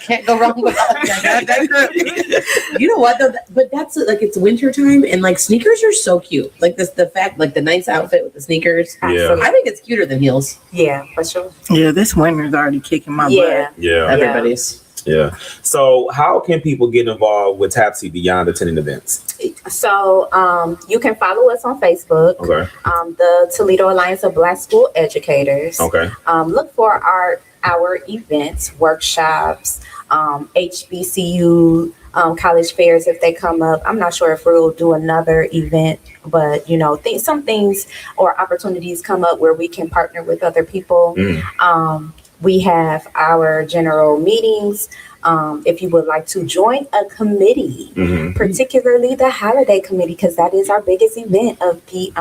Can't go wrong with that. You know what though? But that's like it's winter time and like sneakers are so cute. Like the fact like the nice outfit with the sneakers. Yeah. I think it's cuter than heels. Yeah, for sure. Yeah, this winter's already kicking my Yeah. Yeah. Everybody's. Yeah. So how can people get involved with TABSE beyond attending events? So you can follow us on Facebook, Okay. the Toledo Alliance of Black School Educators. Okay. Look for our workshops, workshops, HBCU college fairs if they come up. I'm not sure if we'll do another event, but you know, some things or opportunities come up where we can partner with other people. We have our general meetings. If you would like to join a committee, particularly the holiday committee, because that is our biggest event of the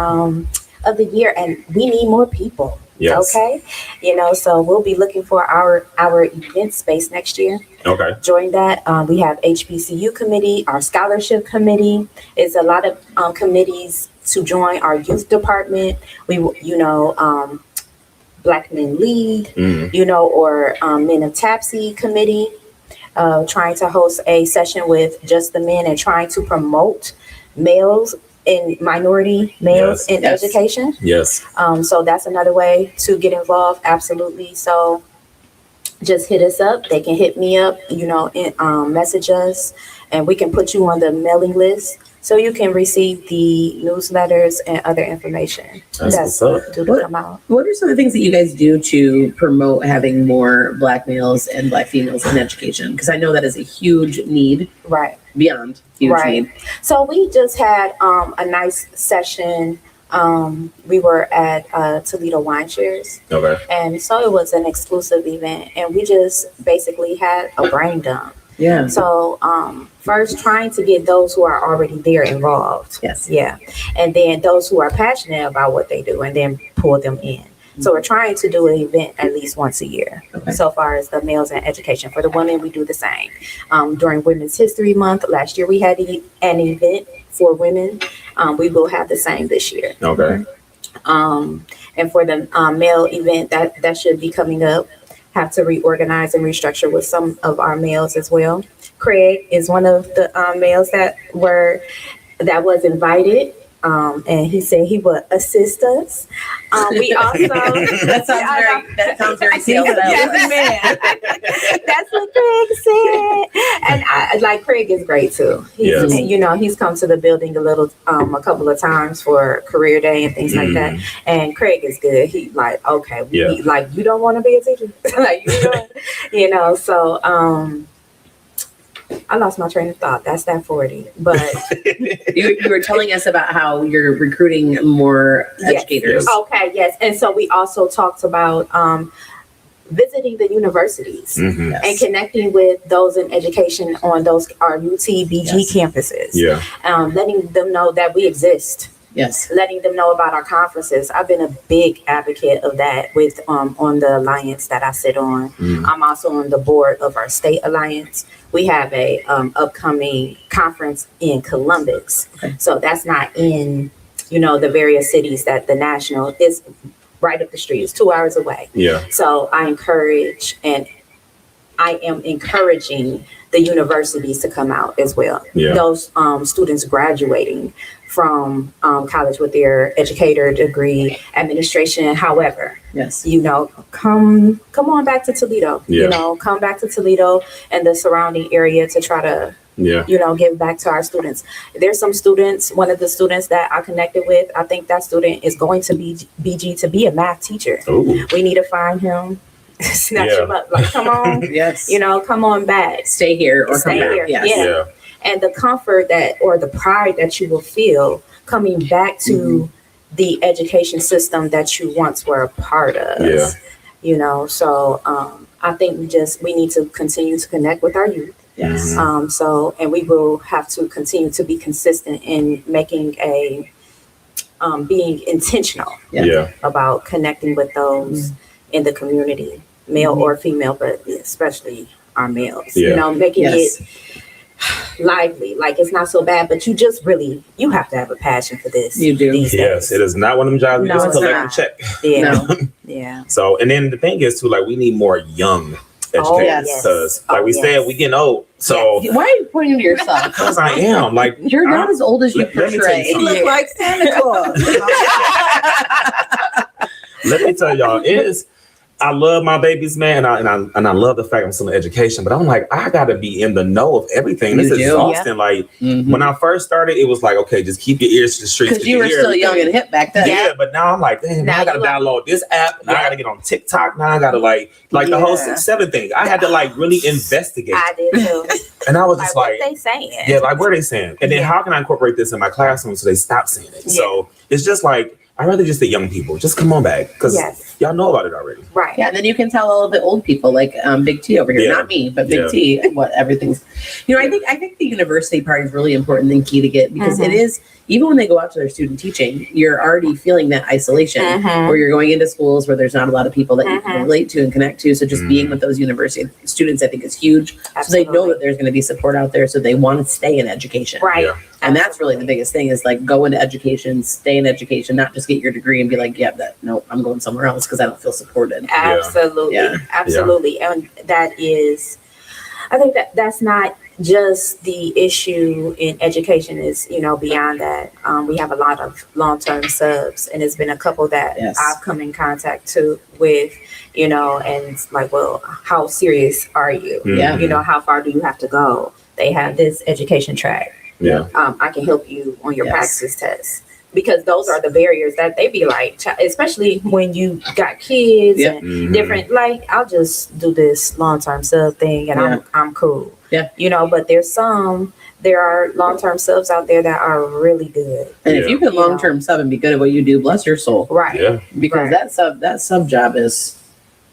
year, and we need more people. Yes. Okay, you know, so we'll be looking for our event space next year. Okay. Join that. We have HBCU committee, our scholarship committee. It's a lot of committees to join. Our youth department. Black Men Lead, you know, or Men of TABSE committee, trying to host a session with just the men and trying to promote males and minority males in education. Yes. So that's another way to get involved. Absolutely. So just hit us up. They can hit me up, you know, and message us, and we can put you on the mailing list so you can receive the newsletters and other information That's what's up. due to come out. What are some of the things that you guys do to promote having more Black males and Black females in education? Because I know that is a huge need. Right. Beyond huge need. So we just had a nice session. We were at Toledo Wine Shares, Okay. and so it was an exclusive event, and we just basically had a brain dump. Yeah. So first trying to get those who are already there involved. Yes. Yeah. And then those who are passionate about what they do, and then pull them in. So we're trying to do an event at least once a year. Okay. So far as the males in education. For the women, we do the same. During Women's History Month, last year we had an event for women. We will have the same this year. Okay. And for the male event that should be coming up, have to reorganize and restructure with some of our males as well. Craig is one of the males that was invited. And he said he would assist us. We also that sounds very sales. That's what Craig said. And I like Craig is great too. He's come to the building a couple of times for career day and things like that. And Craig is good. He like, okay, you don't want to be a teacher, So I lost my train of thought. That's that 40. But you were telling us about how you're recruiting more educators. Yes. Okay, yes. And so we also talked about visiting the universities and connecting with those in education on our UT BG campuses. Yeah. Letting them know that we exist. Yes. Letting them know about our conferences. I've been a big advocate of that with on the alliance that I sit on. I'm also on the board of our state alliance. We have a upcoming conference in Columbus. Okay. So that's not in, the various cities that the national is right up the street. It's 2 hours away. Yeah. So I am encouraging the universities to come out as well. Yeah. Those students graduating from college with their educator degree, administration, however. Yes. Come on back to Toledo. Yeah. Come back to Toledo and the surrounding area to try to give back to our students. There's some students, one of the students that I connected with, I think that student is going to be BG to be a math teacher. Ooh. We need to find him. Snatch him up. Like, come on. Yes. Come on back. Stay here or Stay come here. back. Yes. Yeah. And the comfort or the pride that you will feel coming back to the education system that you once were a part of. Yeah. So I think we need to continue to connect with our youth. Yes. And we will have to continue to be consistent in making being intentional about connecting with those in the community, male or female, but especially our males. Making it lively, like it's not so bad, but you have to have a passion for this. You do. Yes, it is not one of them jobs you just collect a check. Yeah. No. Yeah. So, and then the thing is too, like we need more young educators because, we said, we getting old. So why are you pointing to yourself? Because I am like you're not as old as you portray. You look like Santa Claus. Let me tell y'all, I love my babies, man, and I love the fact I'm still in education, but I'm like, I gotta be in the know of everything. This is exhausting. Yeah. Like when I first started, it was like, okay, just keep your ears to the streets. Because you were still young and hip back then. Yeah, but now I'm like, damn, now I gotta download this app. Now I gotta get on TikTok. Now I gotta like the whole 6-7 thing. I had to really investigate. I did too. And I was just like, what they saying? Yeah, like what are they saying? And then how can I incorporate this in my classroom so they stop saying it? Yeah. So it's just like, I'd rather just the young people. Just come on back. Because y'all know about it already. Right. Yeah, and then you can tell all of the old people, like Big T over here. Yeah. Not me, but Big T, what everything's. I think the university part is really important and key to get because it is, even when they go out to their student teaching, you're already feeling that isolation where you're going into schools where there's not a lot of people that you can relate to and connect to. So just being with those university students, I think is huge. Absolutely. So they know that there's going to be support out there. So they want to stay in education. Right. Yeah. And that's really the biggest thing is like go into education, stay in education, not just get your degree and be like, I'm going somewhere else because I don't feel supported. Absolutely. Yeah. Absolutely. Yeah. And that is, I think that's not just the issue in education is, beyond that. We have a lot of long-term subs and it's been a couple that I've come in contact with, and it's like, well, how serious are you? Yeah. How far do you have to go? They have this education track. Yeah. I can help you on your practice test because those are the barriers that they be like, especially when you got kids and different, like I'll just do this long-term sub thing and I'm cool. Yeah. But there are long-term subs out there that are really good. And if you can long-term sub and be good at what you do, bless your soul. Right. Yeah. Because that sub job is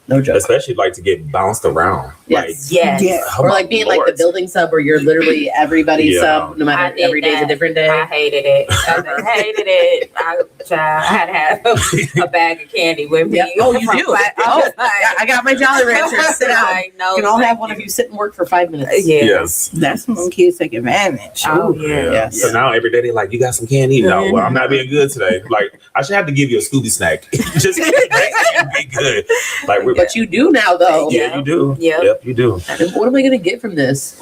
No joke. Especially like to get bounced around. Yes. Oh Or my like being like Lord. the building sub where you're literally everybody's sub, no I matter did every day's a that. different day. I hated it. I had to have a bag of candy with me. Yeah. Oh, you do? I got my Jolly Ranchers. Sit down. Like, no, You can all thank have one of you sit and work for 5 minutes. Yeah. Yes. That's when kids take advantage. Oh, Ooh. yeah. Yes. So now every day they're like, you got some candy? No, well, I'm not being good today. Like, I should have to give you a Scooby snack. Just be good. Like, But you do now, though. yeah, you do. Yep. Yep, you do. And what am I going to get from this?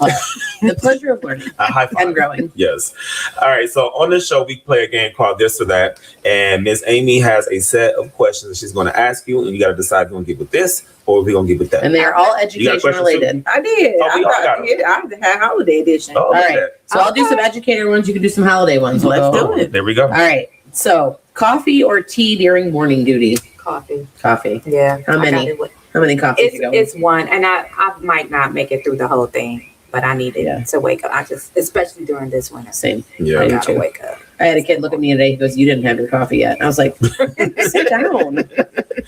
The pleasure of learning A high five. and growing. Yes. All right. So on this show, we play a game called This or That. And Miss Amy has a set of questions that she's going to ask you. And you got to decide if you're going to get with this or if you're going to get with that. And they are all You got education questions, related. I did. Oh, we all got 'em. I had holiday edition. Oh, All look at right. that. So I'll do some educator ones. You can do some holiday ones. Let's We'll go. do it. There we go. All right. So coffee or tea during morning duty? Coffee. Coffee. Yeah. How I many? got it with- How many coffees you go? It's one, and I might not make it through the whole thing, but I needed to wake up. I just, especially during this winter, Same. I Yeah. gotta too. wake up. I had a kid look at me today. He goes, "You didn't have your coffee yet." And I was like, "Sit down."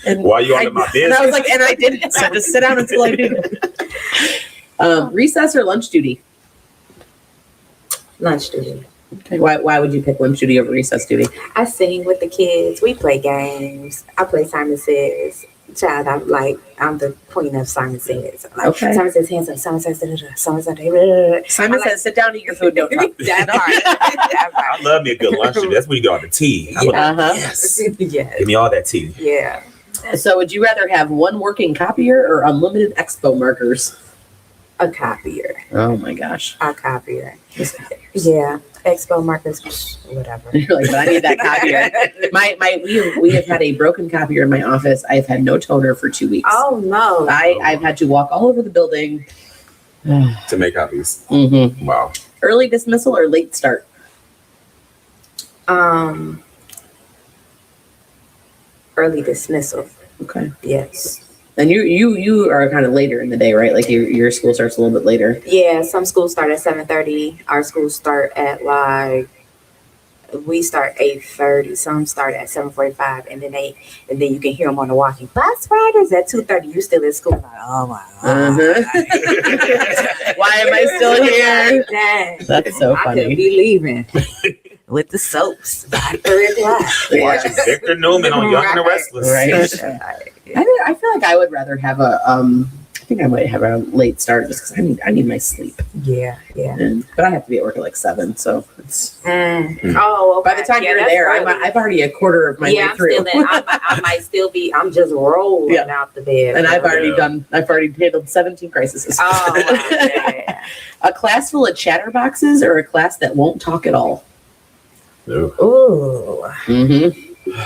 And Why you under my and business? I was like, "And I didn't." So just sit down until I do. Recess or lunch duty? Lunch duty. Okay. Why would you pick lunch duty over recess duty? I sing with the kids. We play games. I play Simon Says. Child, I'm the queen of Simon Says. Like, Okay. Simon Says hands up. Simon Says Simon Says Simon says, "Sit down, eat your food, don't talk." That part. That I part. love me a good lunch. That's when you go on the tea. I'm like, Uh-huh. yes. Yes. Give me all that tea. Yeah. So, would you rather have one working copier or unlimited expo markers? A copier. Oh my gosh! A copier. Yeah. Expo markers. Whatever. You're like, but I need that copier. We have had a broken copier in my office. I've had no toner for 2 weeks. Oh no. I've had to walk all over the building. To make copies. Mm-hmm. Wow. Early dismissal or late start? Early dismissal. Okay. Yes. And you are kind of later in the day, right? Like your school starts a little bit later. Yeah, some schools start at 7:30. Our schools start at we start 8:30. Some start at 7:45, and then you can hear them on the walking bus riders at 2:30. You still in school? Like, oh my god. Uh-huh. Why am I still here? Dang. That's so I could funny. be leaving with the soaps by 3 o'clock. Watching Victor Newman on Young and the Restless. Right. I feel like I would rather have I think I might have a late start just because I need my sleep. Yeah. But I have to be at work at like 7, so it's. Oh, okay. By the time Yeah, you're that's there, early. I'm already a quarter of my way I'm through. still in. I might still be. I'm just rolling out the bed. And I've already handled 17 crises. Oh, okay. A class full of chatterboxes or a class that won't talk at all? Ooh. Mm-hmm.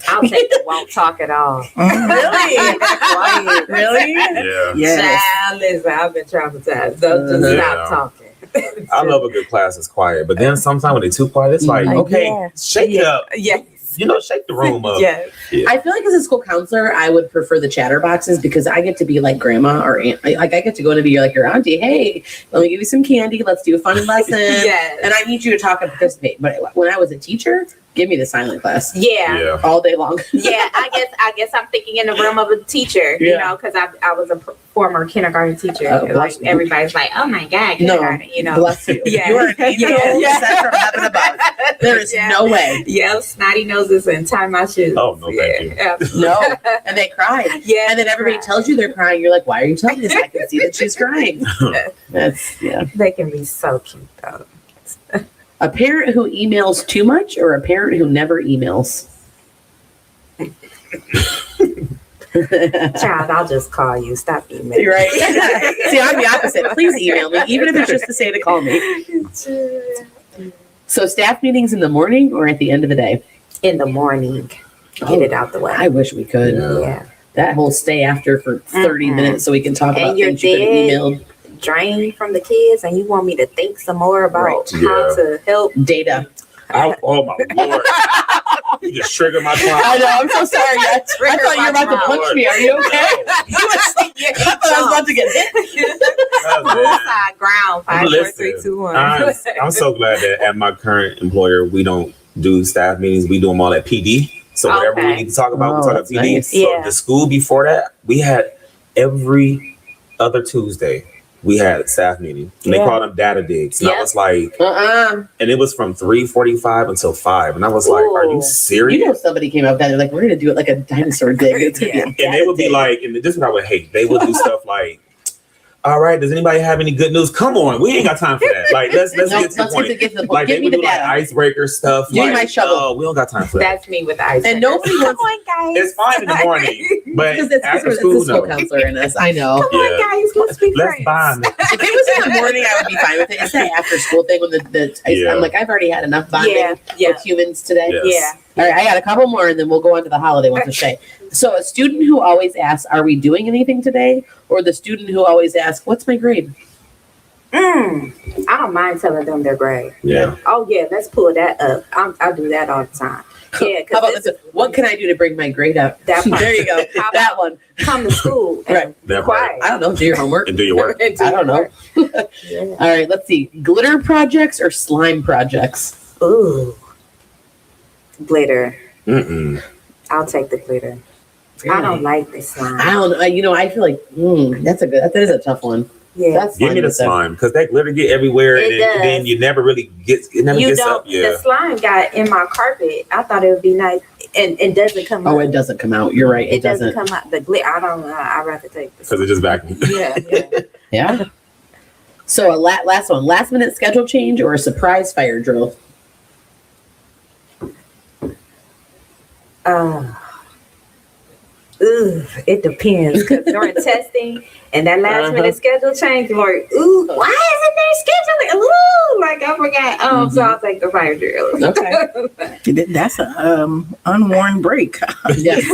I'll take the won't talk at all. Really? Really? Yeah. Yes. Child, listen, I've been traumatized. Don't just Yeah. stop talking. I love a good class that's quiet, but then sometimes when they're too quiet, it's like, okay, shake it up. Yes. Shake the room up. Yes. I feel like as a school counselor, I would prefer the chatterboxes because I get to be like grandma or aunt. I get to go in and be like your auntie. Hey, let me give you some candy. Let's do a fun lesson. Yes. And I need you to talk and participate. But when I was a teacher, give me the silent class Yeah. all day long. Yeah, I guess I'm thinking in the realm of a teacher, you know, because I was a former kindergarten teacher. Oh, like bless you. everybody's like, oh my god, No, kindergarten, you know. bless you. Yeah. You are an angel Yeah. sent from heaven above. There is Yeah. no way. Yeah, snotty noses and tie my shoes. Oh, no, thank you. Absolutely. No. And they cried. Yeah, And then everybody tells you they're crying. You're like, why are you telling me this? I can see that she's crying. They can be so cute though. A parent who emails too much or a parent who never emails? Child, I'll just call you. Stop emailing. You're right. See, I'm the opposite. Please email me, even if it's just to say to call me. So staff meetings in the morning or at the end of the day? In the morning. Get it out the way. I wish we could. Yeah. That whole stay after for 30 minutes so we can talk And about you're things you could have dead. emailed. Drained from the kids, and you want me to think some more about Right. how to help. Data. Oh my Lord. You just triggered my I trauma. know. I'm so sorry. I thought you were about to punch me. Are you okay? I thought I was about to get hit. Bullseye ground. 5, 4, 3, 2, 1. I'm so glad that at my current employer, we don't do staff meetings. We do them all at PD. So whatever we need to talk about, we talk about TV. Nice. So the school before that, we had every other Tuesday, we had staff meeting. And they called them data digs. And I was like, and it was from 3:45 until 5. And I was like, are you serious? You know, somebody came up with that. They're like, we're going to do it like a dinosaur dig. And they would be like, and this is what I would hate. They would do stuff like, all right, does anybody have any good news? Come on, we ain't got time for that. Like, let's get to the point. Like, Give they me would the do like data. icebreaker stuff. Give me like, my shovel. Oh, we don't got time for that. That's me with the ice. And nobody Come wants. on, guys. It's fine in the morning, but Because it's after the school, school no. counselor in us. I know. Come on, guys. Let's be Let's friends. bond. If it was in the morning, I would be fine with it. It's that after school thing when I'm like, I've already had enough bonding with humans today. Yes. All right, I got a couple more, and then we'll go on to the holiday ones with Shay. So, a student who always asks, "Are we doing anything today?" or the student who always asks, "What's my grade?" I don't mind telling them their grade. Yeah. Oh yeah, let's pull that up. I do that all the time. Yeah. How about this? What can I do to bring my grade up? That part. There you go. How That about one. come to school and Right. That quiet. I don't know. Do your homework. And do your work. And do I don't know. your work. All right, let's see. Glitter projects or slime projects? Ooh. Glitter. Mm-mm. I'll take the glitter. I don't like the slime. I don't know. You know, I feel like that is a tough one. Yeah. That's Give fine me the with them. slime because that glitter get everywhere, It and does. then you never really gets up. Yeah. The slime got in my carpet. I thought it would be nice, and it doesn't come Oh, out. it doesn't come out. You're right. It doesn't come out. The glitter. I don't know. I'd rather take the Because it just back. Yeah. Yeah. So a last one, last minute schedule change or a surprise fire drill? It depends because during testing and that last minute schedule change, like, ooh, why isn't there scheduling? Ooh, like I forgot. So I'll take the fire drill. Okay. That's a unworn break. Yes.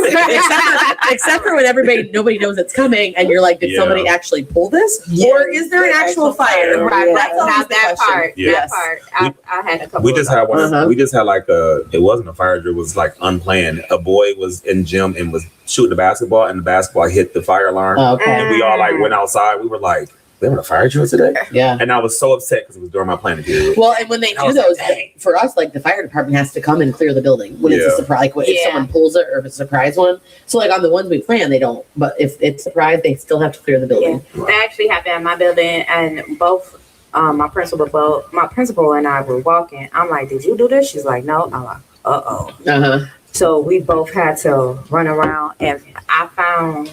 except for when nobody knows it's coming, and you're like, did somebody actually pull this, or is there an actual fire? Right. That's always Not the that question. part. Yes. That part. I had a couple. We just had one. Uh-huh. We just had like it wasn't a fire drill. It was like unplanned. A boy was in gym and was shooting the basketball, and the basketball hit the fire alarm. Okay. And we all like went outside. We were like, "They were a fire drill today," Yeah. and I was so upset because it was during my planning period. Well, and when they I do was like, those, dang. for us, like the fire department has to come and clear the building when it's a Yeah. surprise. Like if someone pulls it or if it's a surprise one. So like on the ones we plan, they don't. But if it's surprise, they still have to clear the building. Yeah. That actually happened at my building, and both my principal and I were walking. I'm like, "Did you do this?" She's like, "No." I'm like, "Uh-oh." Uh-huh. So we both had to run around, and I found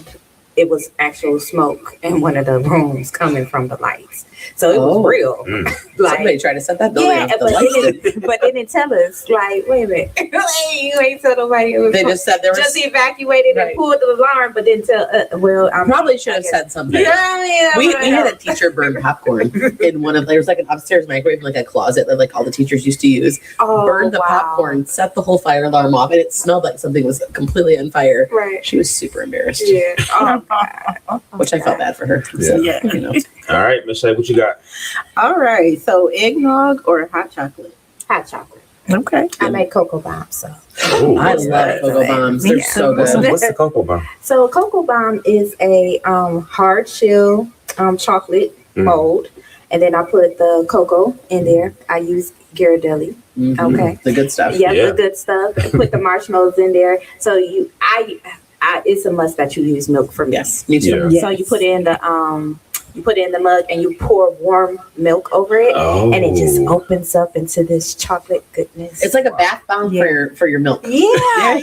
it was actual smoke in one of the rooms coming from the lights. So it was real. Somebody tried to set that building off. But they didn't tell us. Like, wait a minute, you ain't tell nobody. It was They just said there was. just evacuated and pulled the alarm, but didn't tell. I Probably should have said something. Yeah. We had a teacher burn popcorn in one of there was like an upstairs microwave, like a closet that like all the teachers used to use. Burned the popcorn, set the whole fire alarm off, and it smelled like something was completely on fire. Right. She was super embarrassed. Yeah. Which I felt bad for her. So, you know. All right, Michelle, what you got? All right. So eggnog or hot chocolate? Hot chocolate. Okay. I make cocoa bombs, so. Ooh, I what's love that? cocoa bombs. They're so What's good. the cocoa bomb? So cocoa bomb is a hard shell chocolate mold, and then I put the cocoa in there. I use Ghirardelli. Mhm. Okay. The good stuff. Yeah, Yeah. the good stuff. I put the marshmallows in there. So it's a must that you use milk for me. Yes, me too. Yeah. So you put in the mug and you pour warm milk over it, and it just opens up into this chocolate goodness. It's like a bath bomb for your milk. Yeah.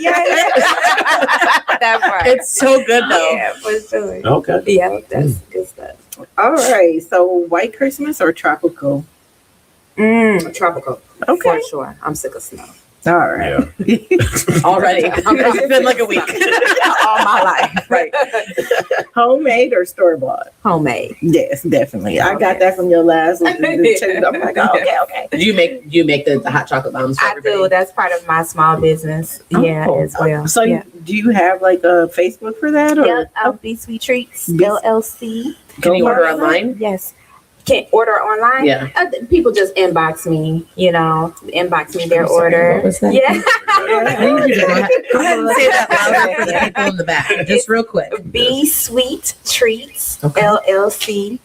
That part. It's so good though. Yeah, for sure. Okay. Yeah, that's good stuff. All right. So white Christmas or tropical? Tropical. Okay. For sure. I'm sick of snow. All right. Yeah. Already. It's been like a week. All my life. Right. Homemade or store bought? Homemade. Yes, definitely. I got that from your last one. I'm like, oh, okay. Do you make the hot chocolate bombs for I everybody? do. That's part of my small business. Yeah, as well. So yeah. do you have like a Facebook for that? Or? Yeah, Be Sweet Treats LLC. Can you order online? Yes. Can't order online? Yeah. People just inbox me, inbox me their order. What was that? Yeah. Go ahead and say that louder for the people in the back, just real quick. Be Sweet Treats LLC.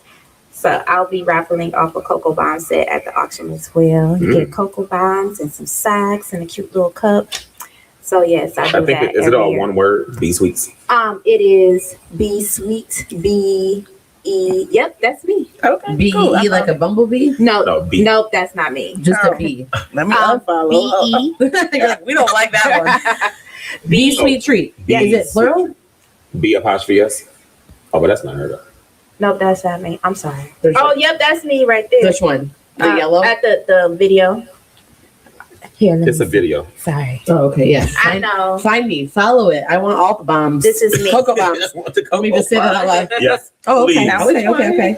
So I'll be raffling off a cocoa bomb set at the auction as well. You get cocoa bombs and some sacks and a cute little cup. So yes, I do think that. is it every all year. one word? Be sweets. It is Be Sweet, B-E. Yep, that's me. Okay. B cool. E like a bumblebee? No, No, B. nope, that's not me. Just Oh. a B. Let me Um, unfollow. B-E. You're like, we don't like that one. B sweet treat. B Is it plural? B apostrophe S. Oh, but that's not heard of. Nope, that's not me. I'm sorry. There's Oh, yep, that's me right there. Which one? The yellow? At the video. Here, let It's me a video. Sorry. Oh, okay, yeah. I know. Find me, follow it. I want all the bombs. This is me. Cocoa bombs. Let me just say that out loud. Yes. Oh, okay. Please. Okay.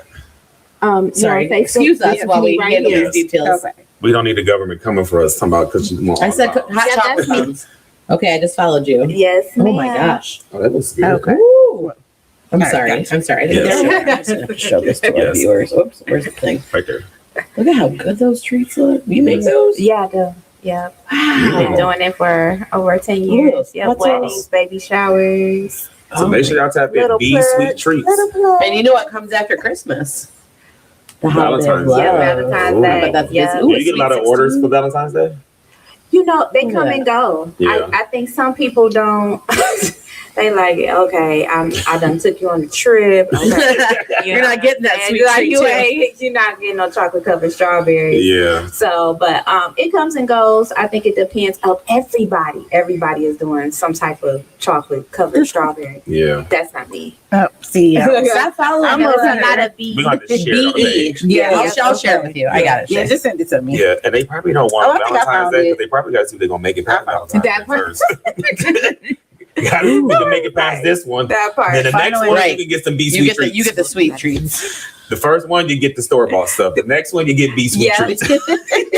Sorry. you know, Facebook, Excuse us yeah, while we right handle here. these details. Okay. We don't need the government coming for us. Talking about because you want. I said hot Yeah, chocolate that's me. bombs. Okay, I just followed you. Yes, Oh my ma'am. gosh. Oh, that was good. Okay. Ooh. I'm All right, sorry. gotcha. I'm sorry. Yes. I'm just gonna show this to our Yes. viewers. Oops, where's the thing? Right there. Look at how good those treats look. You make those? Yeah, I do. Yeah. I've been Wow. doing it for over 10 years. Yeah, what's weddings, those? baby showers. So make sure y'all tap in. Little Be plug, sweet treats. Little plug. And you know what comes after Christmas? The holiday of Valentine's love. Yeah, Valentine's Ooh. Day. But that's yeah. busy. Do you get a lot of orders for Valentine's Day? You know, they Look at come that. and go. Yeah. I think some people don't. They like, okay, I done took you on a trip. Okay. You're not getting that And sweet like, treat you too. ain't, you're not getting no chocolate covered strawberries. Yeah. So, but it comes and goes. I think it depends of everybody. Everybody is doing some type of chocolate covered strawberry. Yeah. That's not me. Oh, see, Stop following I'm me. a- That's not a B. We're going to have to share it on the B-E. page. Yeah, Yeah, I'll share it with you. I got it. yeah, Shay. just send it to me. Yeah, and they probably don't want Oh, I think I Valentine's found Day, it. but they probably got to see if they're going to make it past Valentine's That Day part. first. Got to make it past this one. That part. Then the next Finally. one, Right. you can get some Be You Sweet get the treats. you get the sweet treats. The first one, you get the store-bought stuff. The next one, you get Be Sweet Yeah. treats.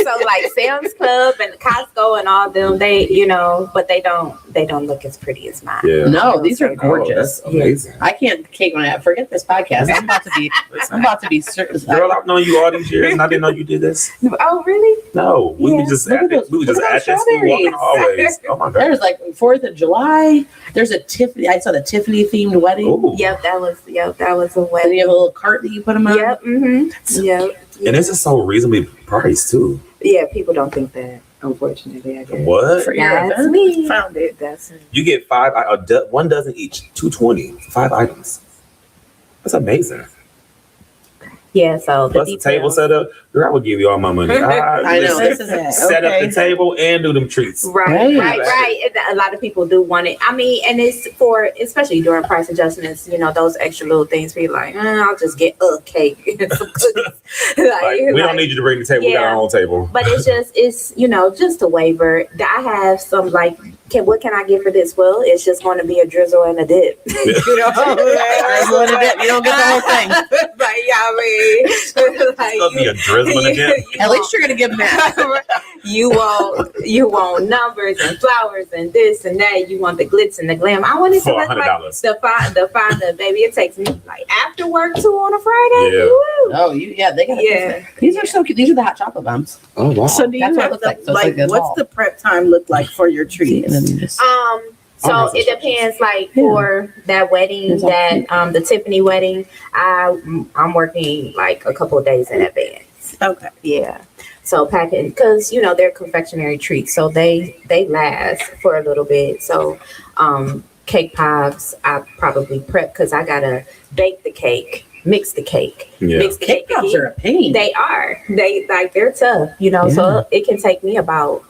So like Sam's Club and Costco and all them, they, you know, but they don't look as pretty as mine. Yeah. No, these are Oh, gorgeous. that's amazing. I can't cake when I forget this podcast. I'm about to be certain. Girl, I've known you all these years, and I didn't know you did this. Oh, really? No, we Yeah. were just Look at at those- we were just look at at those that school walking strawberries. always. Oh my god. There's like 4th of July. There's a Tiffany. I saw the Tiffany themed wedding. Ooh. Yep, that was a And wedding. you have a little cart that you put them on. Yep, yep. And this is so reasonably priced too. Yeah, people don't think that, unfortunately, I guess. What? For your That's event. me. Found it. That's me. You get one dozen each, 220, 5 items. That's amazing. Yeah, so the Plus the table details. setup. Girl, I would give you all my money. I know. Listen, This is it. set up Okay. the table and do them treats. Right. Right. And a lot of people do want it. I mean, and it's for, especially during price adjustments, you know, those extra little things. Be like, I'll just get a cake and some cookies. Like, we don't need you to bring the table. We got Yeah. our own table. But it's you know, just a waiver. I have some like, what can I get for this? Well, it's just going to be a drizzle and a dip. You know, Drizzle and a dip. You don't get the whole thing. like, yeah, I mean, like, It's gonna be a drizzle and a dip. At least you're gonna give them that. you want numbers and flowers and this and that. You want the glitz and the glam. I want it to For look like $100. the baby. It takes me like after work too on a Friday. Yeah. Woo. Oh, they got Yeah. These are so cute. These are the hot chocolate bombs. Oh wow. So do you That's what it have looks the, like. So it's like a what's ball. the prep time look like for your treats? And then you just So that's it depends. Like Yeah. for that wedding, It's all cute. the Tiffany wedding, I'm working like a couple of days in advance. Okay. Yeah. So packing, because you know they're confectionery treats, so they last for a little bit. So cake pops, I probably prep because I gotta bake the cake, mix the cake, Yeah. mix the cake cake. pops are a pain. They're tough, you know. Yeah. So it can take me about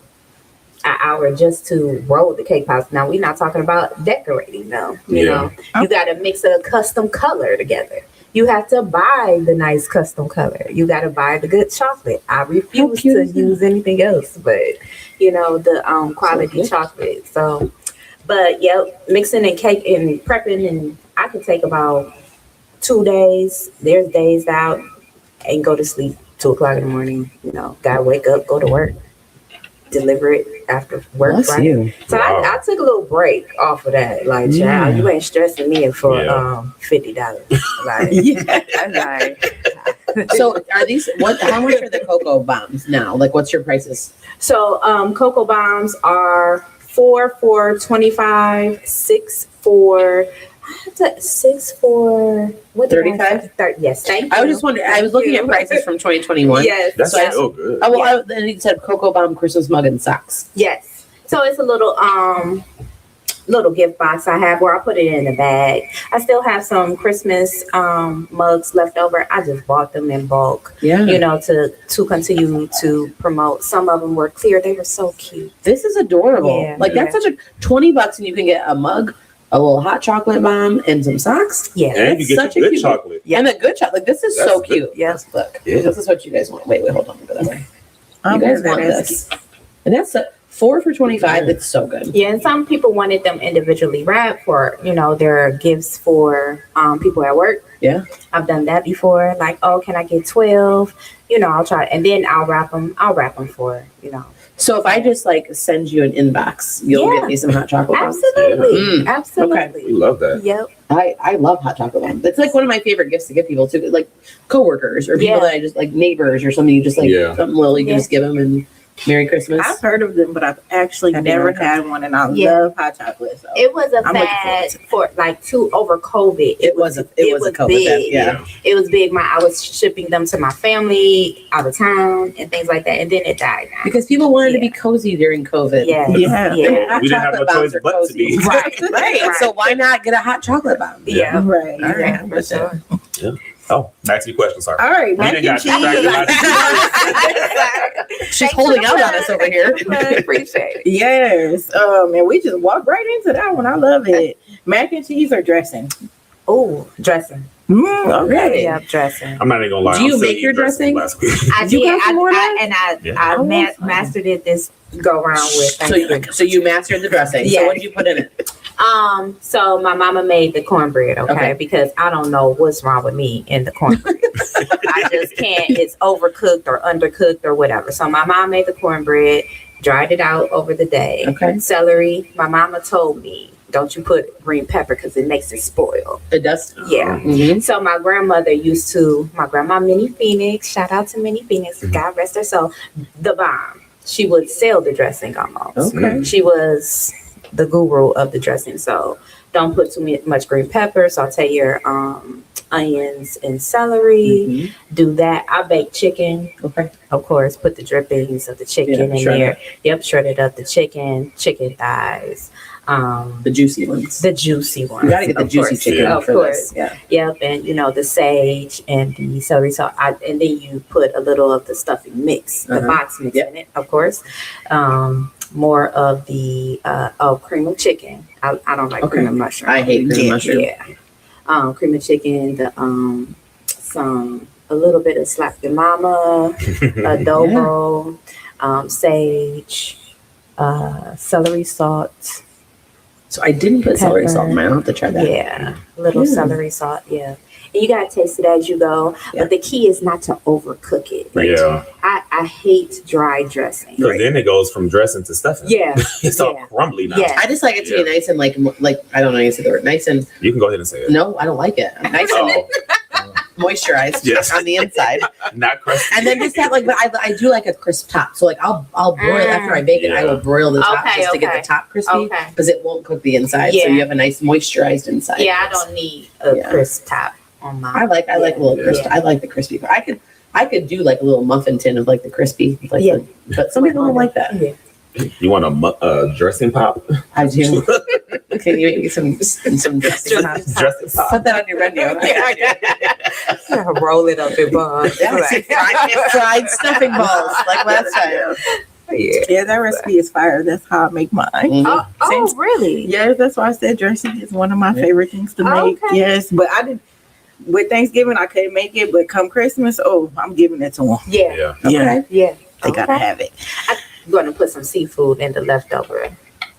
an hour just to roll the cake pops. Now we're not talking about decorating though. You Yeah. know, you got to mix a custom color together. You have to buy the nice custom color. You got to buy the good chocolate. I refuse cute to is that? use anything else, but you know the quality good. chocolate. So, but yeah, mixing and cake and prepping, and I can take about 2 days. There's days out and go to sleep 2:00 in the morning. You know, gotta wake up, go to work, deliver it after work. Bless right? you. So Wow. I took a little break off of that. Like, Yeah. child, you ain't stressing me for Yeah. $50. Like, Yeah. I'm like, So are these how much are the cocoa bombs now? Like what's your prices? so cocoa bombs are 4 for $25, 6 for. What did I 35? say? Yes, thank you. I was just wondering. I was looking at prices from 2021. Yes, That's So I- so good. Oh, well, then it said cocoa bomb Christmas mug and socks. yes. So it's a little gift box I have where I put it in a bag. I still have some Christmas mugs left over. I just bought them in bulk. Yeah. You know, to continue to promote. Some of them were clear. They were so cute. This is adorable. Yeah. Like that's such a $20 and you can get a mug, a little hot chocolate bomb, and some socks. Yeah. And you get such the a good cute- chocolate. And a good chocolate. Like this is That's so good. cute. Yes. Look. Yeah. This is what you guys want. Wait, hold on. Go that way. You I'm guys that want is this. And that's 4 for $25. It's so good. Yeah, and some people wanted them individually wrapped for, you know, their gifts for people at work. Yeah. I've done that before. Like, oh, can I get 12? You know, I'll try, and then I'll wrap them for, you know. So if I just like send you an inbox, you'll Yeah. get me some hot chocolate bombs. Absolutely, Mm. absolutely. We love that. Yep. I love hot chocolate bombs. It's like one of my favorite gifts to give people too, like coworkers or people Yeah. that I just like neighbors or something. You just like Yeah. something little you can Yeah. just give them and Merry Christmas. I've heard of them, but I've actually Have never you ever? had one, and I Yeah. love hot chocolate. So It was a I'm looking fad for like over COVID. It was a COVID big. fad, yeah. It was big. I was shipping them to my family out of town and things like that, and then it died. Now. Because people wanted to Yeah. be cozy during COVID. Yeah, Yeah. yeah, Hot We didn't have chocolate no bombs choice are but to cozy. be. right, Right. So why not get a hot chocolate bomb? yeah. right. All right. Yeah, for sure. Oh, back to your question, sorry. All right, We mac didn't and got distracted by She's Thanks holding for out the on us over here. I appreciate it. Yes. And we just walked right into that one. I love it. Mac and cheese or dressing? Oh, dressing. Okay. Yeah, dressing. I'm not even gonna lie. Do you I'm still make your eating dressing? last week. I You did, got some more of that? Yeah. mastered it this go around with. So you mastered the dressing. So Yeah. what did you put in it? So my mama made the cornbread, okay? Because I don't know what's wrong with me in the cornbread. I just can't. It's overcooked or undercooked or whatever. So my mom made the cornbread, dried it out over the day. Okay. Celery. My mama told me, don't you put green pepper because it makes it spoil. It does. Yeah. Mhm. So my grandmother my grandma Minnie Phenix, shout out to Minnie Phenix, God rest her soul, the bomb. She would sell the dressing almost. Okay. She was the guru of the dressing. So don't put too much green pepper. Saute your onions and celery. Mhm. Do that. I bake chicken. Okay. Of course, put the drippings of the chicken Yeah, in shred there. it. Yep, shredded up the chicken thighs. The juicy ones. The juicy ones. You gotta get the of juicy course. chicken Of for course. this. Yeah. Yep, and the sage and the celery. So and then you put a little of the stuffing mix, the Uh-huh. box mix Yep. in it, of course. More of the cream of chicken. I don't like Okay. cream of mushroom. I hate cream of mushroom. Yeah. Cream of chicken. A little bit of slap your mama, adobo, sage, celery salt. So I didn't put celery salt in mine. I'll have to try that. Yeah, a little Yeah. celery salt. Yeah, and you gotta taste it as you go. Yeah. But the key is not to overcook it. Yeah. I hate dry dressing. Because then it goes from dressing to stuffing. Yeah, It's all yeah. crumbly now. Yeah. I just like it to be nice and like I don't know how you say the word nice and You can go ahead and say it. no, I don't like it. Nice and Oh, moisturized Yes. on the inside. not crusty. And then just that like, but I do like a crisp top. So like I'll broil after I bake it. I will broil the top Okay, just to get okay. the top crispy Okay. because it won't cook the inside. So Yeah. you have a nice moisturized inside. Yeah, I don't need a Yeah. crisp top on my. I like a little crisp. Yeah. I like the crispy part. I could do like a little muffin tin of like the crispy, like Yeah. but some people don't like that. Yeah. You want a dressing pop? I do. Can you make me some dressing pops? Dressing pop. Put that on your menu. Roll it up in buns. fried stuffing balls like last time. Yeah, that recipe is fire. That's how I make mine. Mhm. Oh, really? Yes, that's why I said dressing is one of my favorite things to make. Okay. Yes, but I didn't. With Thanksgiving, I couldn't make it, but come Christmas, I'm giving it to them. Yeah. Yeah. Yeah, Yeah. they gotta have it. I'm gonna put some seafood in the leftover.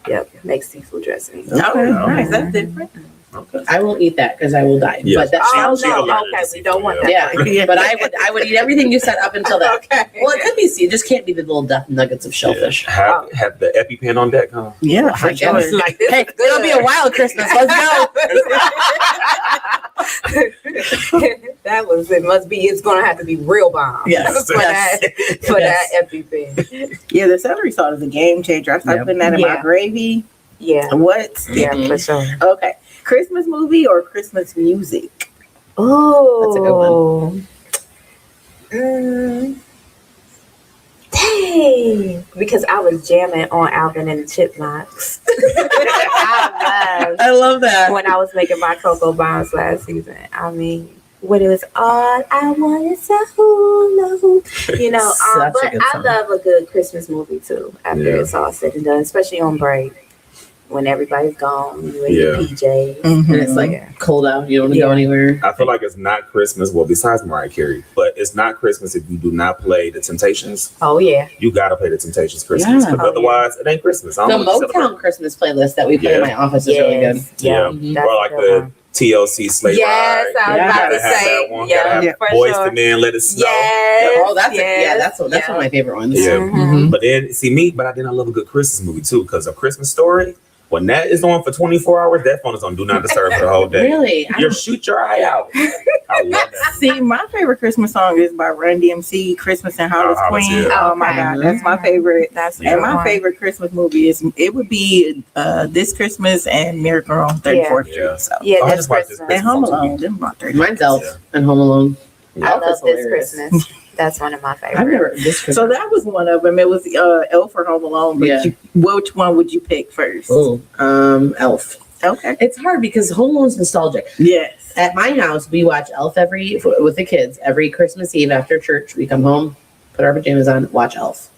Yep, make seafood dressing. Okay, nice. That's different. Okay. I won't eat that because I will die. Yeah. But that Oh sounds She's no, allergic okay, to we don't want seafood, that. yeah. But I would eat everything you said up until that. Okay. Well, it could be it just can't be the little nuggets of shellfish. Yeah. Have the EpiPen on deck, huh? Yeah, I guess. Like this Hey, is it'll be a good. wild Christmas. Let's go. It must be, it's gonna have to be real bomb. Yes. For Yes. that EpiPen. yeah. The celery salt is a game changer. I start Yep. putting that in Yeah. my gravy. Yeah. What? Yeah, Mhm. for sure. Okay, Christmas movie or Christmas music? Oh, That's a good one. Dang. Dang! Because I was jamming on Alvin and the Chipmunks. I love that. When I was making my cocoa bombs last season. I mean, when it was all I want is a hula hoop. You know, Such a but good I song. love a good Christmas movie too after it's all said and done, especially on break. When everybody's gone, you in your PJs. And it's like cold out, you don't want to go anywhere. I feel like it's not Christmas. Well, besides Mariah Carey, but it's not Christmas if you do not play the Temptations. Oh yeah, you gotta play the Temptations Christmas. Yeah. But otherwise, it ain't Christmas. I The don't want to Motown celebrate. Christmas playlist that we play in my office is really good. Yeah, or like the TLC Sleigh Yes, Ride. I was You about gotta to have say, that one. yeah, Gotta have for Boys sure. to Men, Let It Snow. Yes, Oh, that's that's one of my favorite ones. Yeah. Mhm. But then I love a good Christmas movie too, because A Christmas Story, when that is on for 24 hours, that phone is on Do Not Disturb for the whole day. Really? You shoot your eye out. I love that. See, my favorite Christmas song is by Run DMC, Christmas and Hollis Hollis, Queen. yeah. Oh my God, that's my favorite. And my favorite Christmas movie would be This Christmas and Miracle on 34th Street. So. Yeah, I This just watched This Christmas. And Home Christmas Alone. Them about 30. Mine's Elf and Home Alone. I Elf love is This hilarious. Christmas. That's one of my favorites. I've never this Christmas. So that was one of them. It was Elf or Home Alone. But which one would you pick first? Elf. Okay. It's hard because Home Alone's nostalgic. Yes. At my house, we watch Elf with the kids every Christmas Eve after church. We come home, put our pajamas on, watch Elf.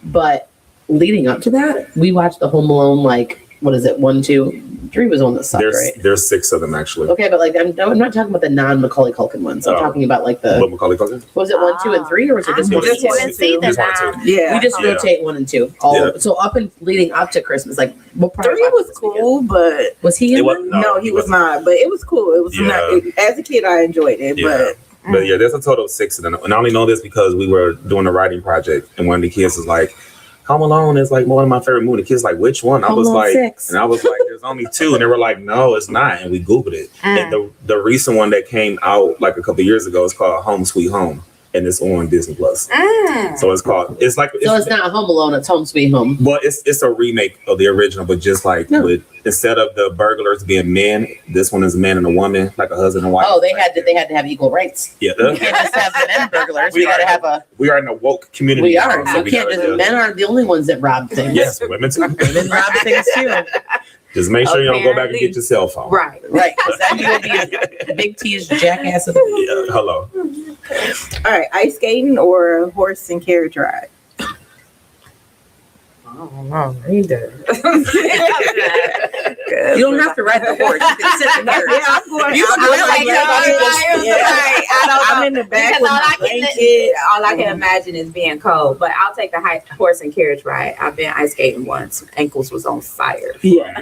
But leading up to that, we watched the Home Alone, like, what is it? 1, 2, 3 was one that sucked, right? There's 6 of them actually. Okay, but like I'm not talking about the non-Macaulay Culkin ones. I'm talking about like the What Macaulay Culkin? was it 1, 2, and 3, or was it just 1 and 2? didn't see them. Just 1 and 2. Yeah. We just rotate 1 and 2. So up and leading up to Christmas, like we'll probably 3 was cool, but was he in one? No, he was not. But it was cool. It was not. As a kid, I enjoyed it. But yeah, there's a total of 6 of them. And I only know this because we were doing a writing project, and one of the kids was like, Home Alone is like one of my favorite movies. The kid's like, which one? I was like, 6. and I was like, there's only 2. And they were like, no, it's not. And we Googled it. And the recent one that came out like a couple years ago is called Home Sweet Home. And it's on Disney Plus. So it's not Home Alone, it's Home Sweet Home. Well, it's a remake of the original, but just like with instead of the burglars being men, this one is a man and a woman, like a husband and wife. Oh, they had to have equal rights. Yeah, You can't just have the men burglars. We gotta have a. We are in a woke community. We are. So You can't just. Men aren't the only ones that rob things. Yes, women too. Women rob things too. Just make sure you don't go back and get your cell phone. Right. Because then you'll be a Big T's jackass. Yeah, hello. All right, ice skating or a horse and carriage ride? I don't know either. You don't have to ride the horse. You can sit in the carriage. I'm in the back with my blanket. All I can imagine is being cold, but I'll take the horse and carriage ride. I've been ice skating once. Ankles was on fire. Yeah.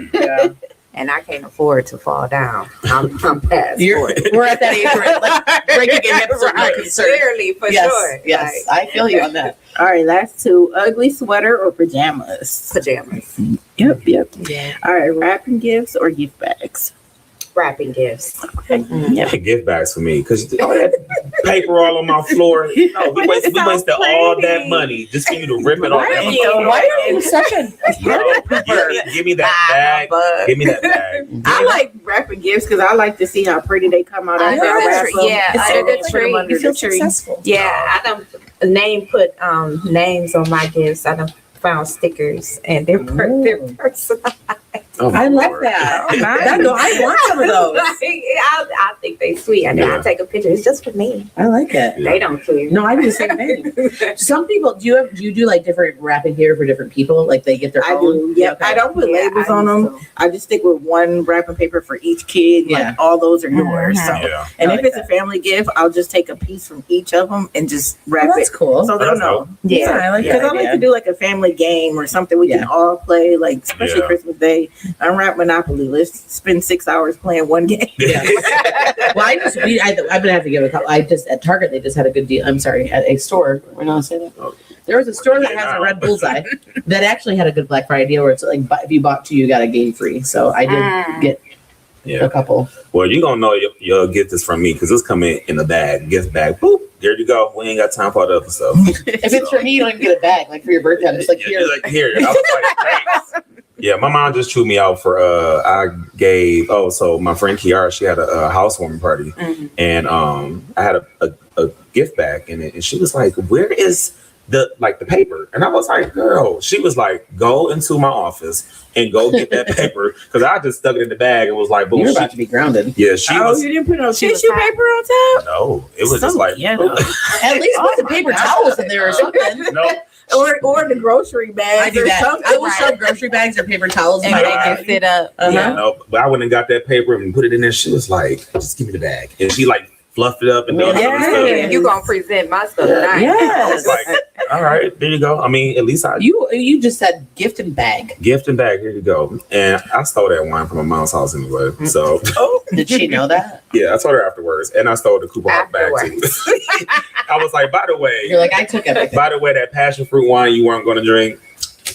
And I can't afford to fall down. I'm past for it. We're at that age where like breaking your hips are not concerned. Clearly, for Yes, sure. yes, I feel you on that. All right, last 2. Ugly sweater or pajamas? Pajamas. Yep. Yeah. All right, wrapping gifts or gift bags? Wrapping gifts. Yeah, gift bags for me because all that paper all on my floor. No, we wasted all that money just for you to rip it off. Why are you such a Give me that bag. Give me that bag. I like wrapping gifts because I like to see how pretty they come out after I wrap them. Yeah, under the tree. Under You feel the tree. successful. Yeah, I don't put names on my gifts. I don't found stickers and they're personalized. Oh, I like Lord. that. I want some of those. I think they sweet. And then I take a picture. It's just for me. I like it. They don't care. No, I do the same thing. Some people do you do like different wrapping gear for different people? Like they get their I own? do. Yep. Okay. I don't put labels on them. I just stick with one wrapping paper for each kid. Yeah. Like all those are yours. So. Yeah. And I if like it's a family gift, I'll just take a piece from each of them and just wrap That's it. cool. So they'll That's know. dope. Yeah, I like Because that I like idea. to do like a family game or something we can all play, like especially Yeah. Christmas Day. Unwrap Monopoly. Let's spend 6 hours playing one game. Yeah. Well, I've been having to give a couple. At Target they just had a good deal. I'm sorry, at a store. We're not saying that. There was a store that has a red bullseye that actually had a good Black Friday deal where it's like if you bought 2, you got a game free. So I did get a couple. Well, you're gonna know you'll get this from me because it's coming in a bag, gift bag. Boop. There you go. We ain't got time for all the other stuff. If it's for me, you don't even get a bag. Like for your birthday, I'm just like here. Like here. I was like, thanks. Yeah, my mom just chewed me out for I gave so my friend Kiara, she had a housewarming party and I had a gift bag in it and she was like, where is the paper. And I was like, girl, she was like, go into my office and go get that paper. Because I just stuck it in the bag and was like, boom. You're about to be grounded. Yeah, she was. You didn't put no tissue paper on top? No, it was just like. Yeah, no. At least put the paper towels in there or something. No. Or the grocery bag. I do that. Something. I will shove grocery bags or paper towels in And my make bag. it sit up. Yeah, no, but I went and got that paper and put it in there. She was like, just give me the bag. And she like fluffed it up and done Yeah. other stuff. You gonna present my stuff tonight. I was like, all right, there you go. I mean, at least I You just said gift and bag. gift and bag, here you go. And I stole that wine from my mom's house anyway. So Did she know that? yeah, I told her afterwards. And I stole the Cooper Hawk bag too. I was like, by the You're way, like, I took everything. that passion fruit wine you weren't gonna drink,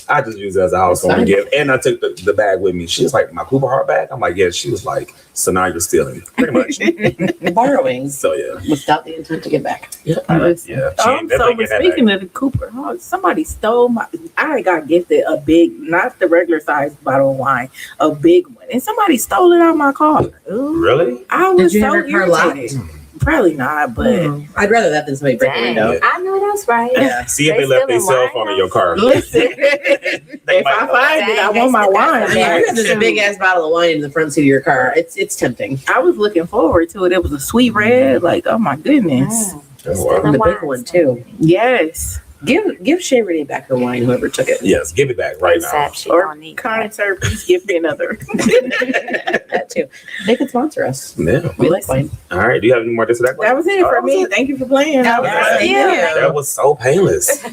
I just used it as a household gift. And I took the bag with me. She was like, my Cooper Hawk bag? I'm like, yeah. She was like, so now you're stealing. Pretty much. Borrowing So yeah. without the intent to get back. Yeah. So, She but definitely get that speaking bag. of the Cooper, somebody stole my. I got gifted a big, not the regular size bottle of wine, a big one, and somebody stole it out of my car. Ooh, Really? I was Did you so have your car irritated. Probably not, but I'd rather that than somebody break the Dang, window. I know that's right. Yeah. See if They they left their stealing cell wine phone in now? your car. listen, They if might I know. find it, I want my wine. I mean, if you have this big ass bottle of wine in the front seat of your car, it's tempting. I was looking forward to it. It was a sweet red. Like, oh my goodness. Oh, wow. And the big one too. Yes. Give Shay Renee back her wine, whoever took it. Yes, give it back right now. Except she Or don't need kind sir, please give me another. That too. They could sponsor us. Yeah. We like wine. All right. Do you have any more to say? That was it for me. Thank you for playing. That was it. That was so painless.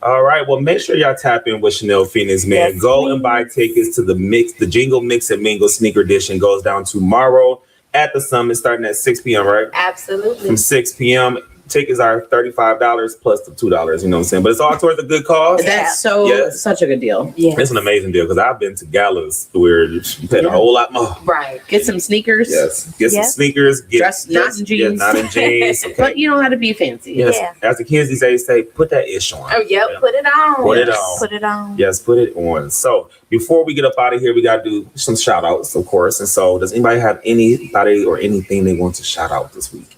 All right. Well, make sure y'all tap in with Chanell Phenix, man. Yes, Go please. and buy tickets to the Jingle Mix Mingle Sneaker Edition. Goes down tomorrow at the Summit, starting at 6 p.m. Right? Absolutely. From 6 p.m. Tickets are $35 plus the $2. You know what I'm saying? But it's all towards a good cause. That's Yes. such a good deal. Yes. It's an amazing deal because I've been to galas where you pay a whole lot more. Right. Get some sneakers. Yes. Get some Yep. sneakers. Dress not in Yeah, jeans. not in jeans. Okay. But you know how to be fancy. Yes. Yeah. As the kids these days say, put that ish on. Oh, yep. Put it on. Put it on. Put it on. Yes, put it on. So before we get up out of here, we got to do some shout outs, of course. And so does anybody have anybody or anything they want to shout out this week?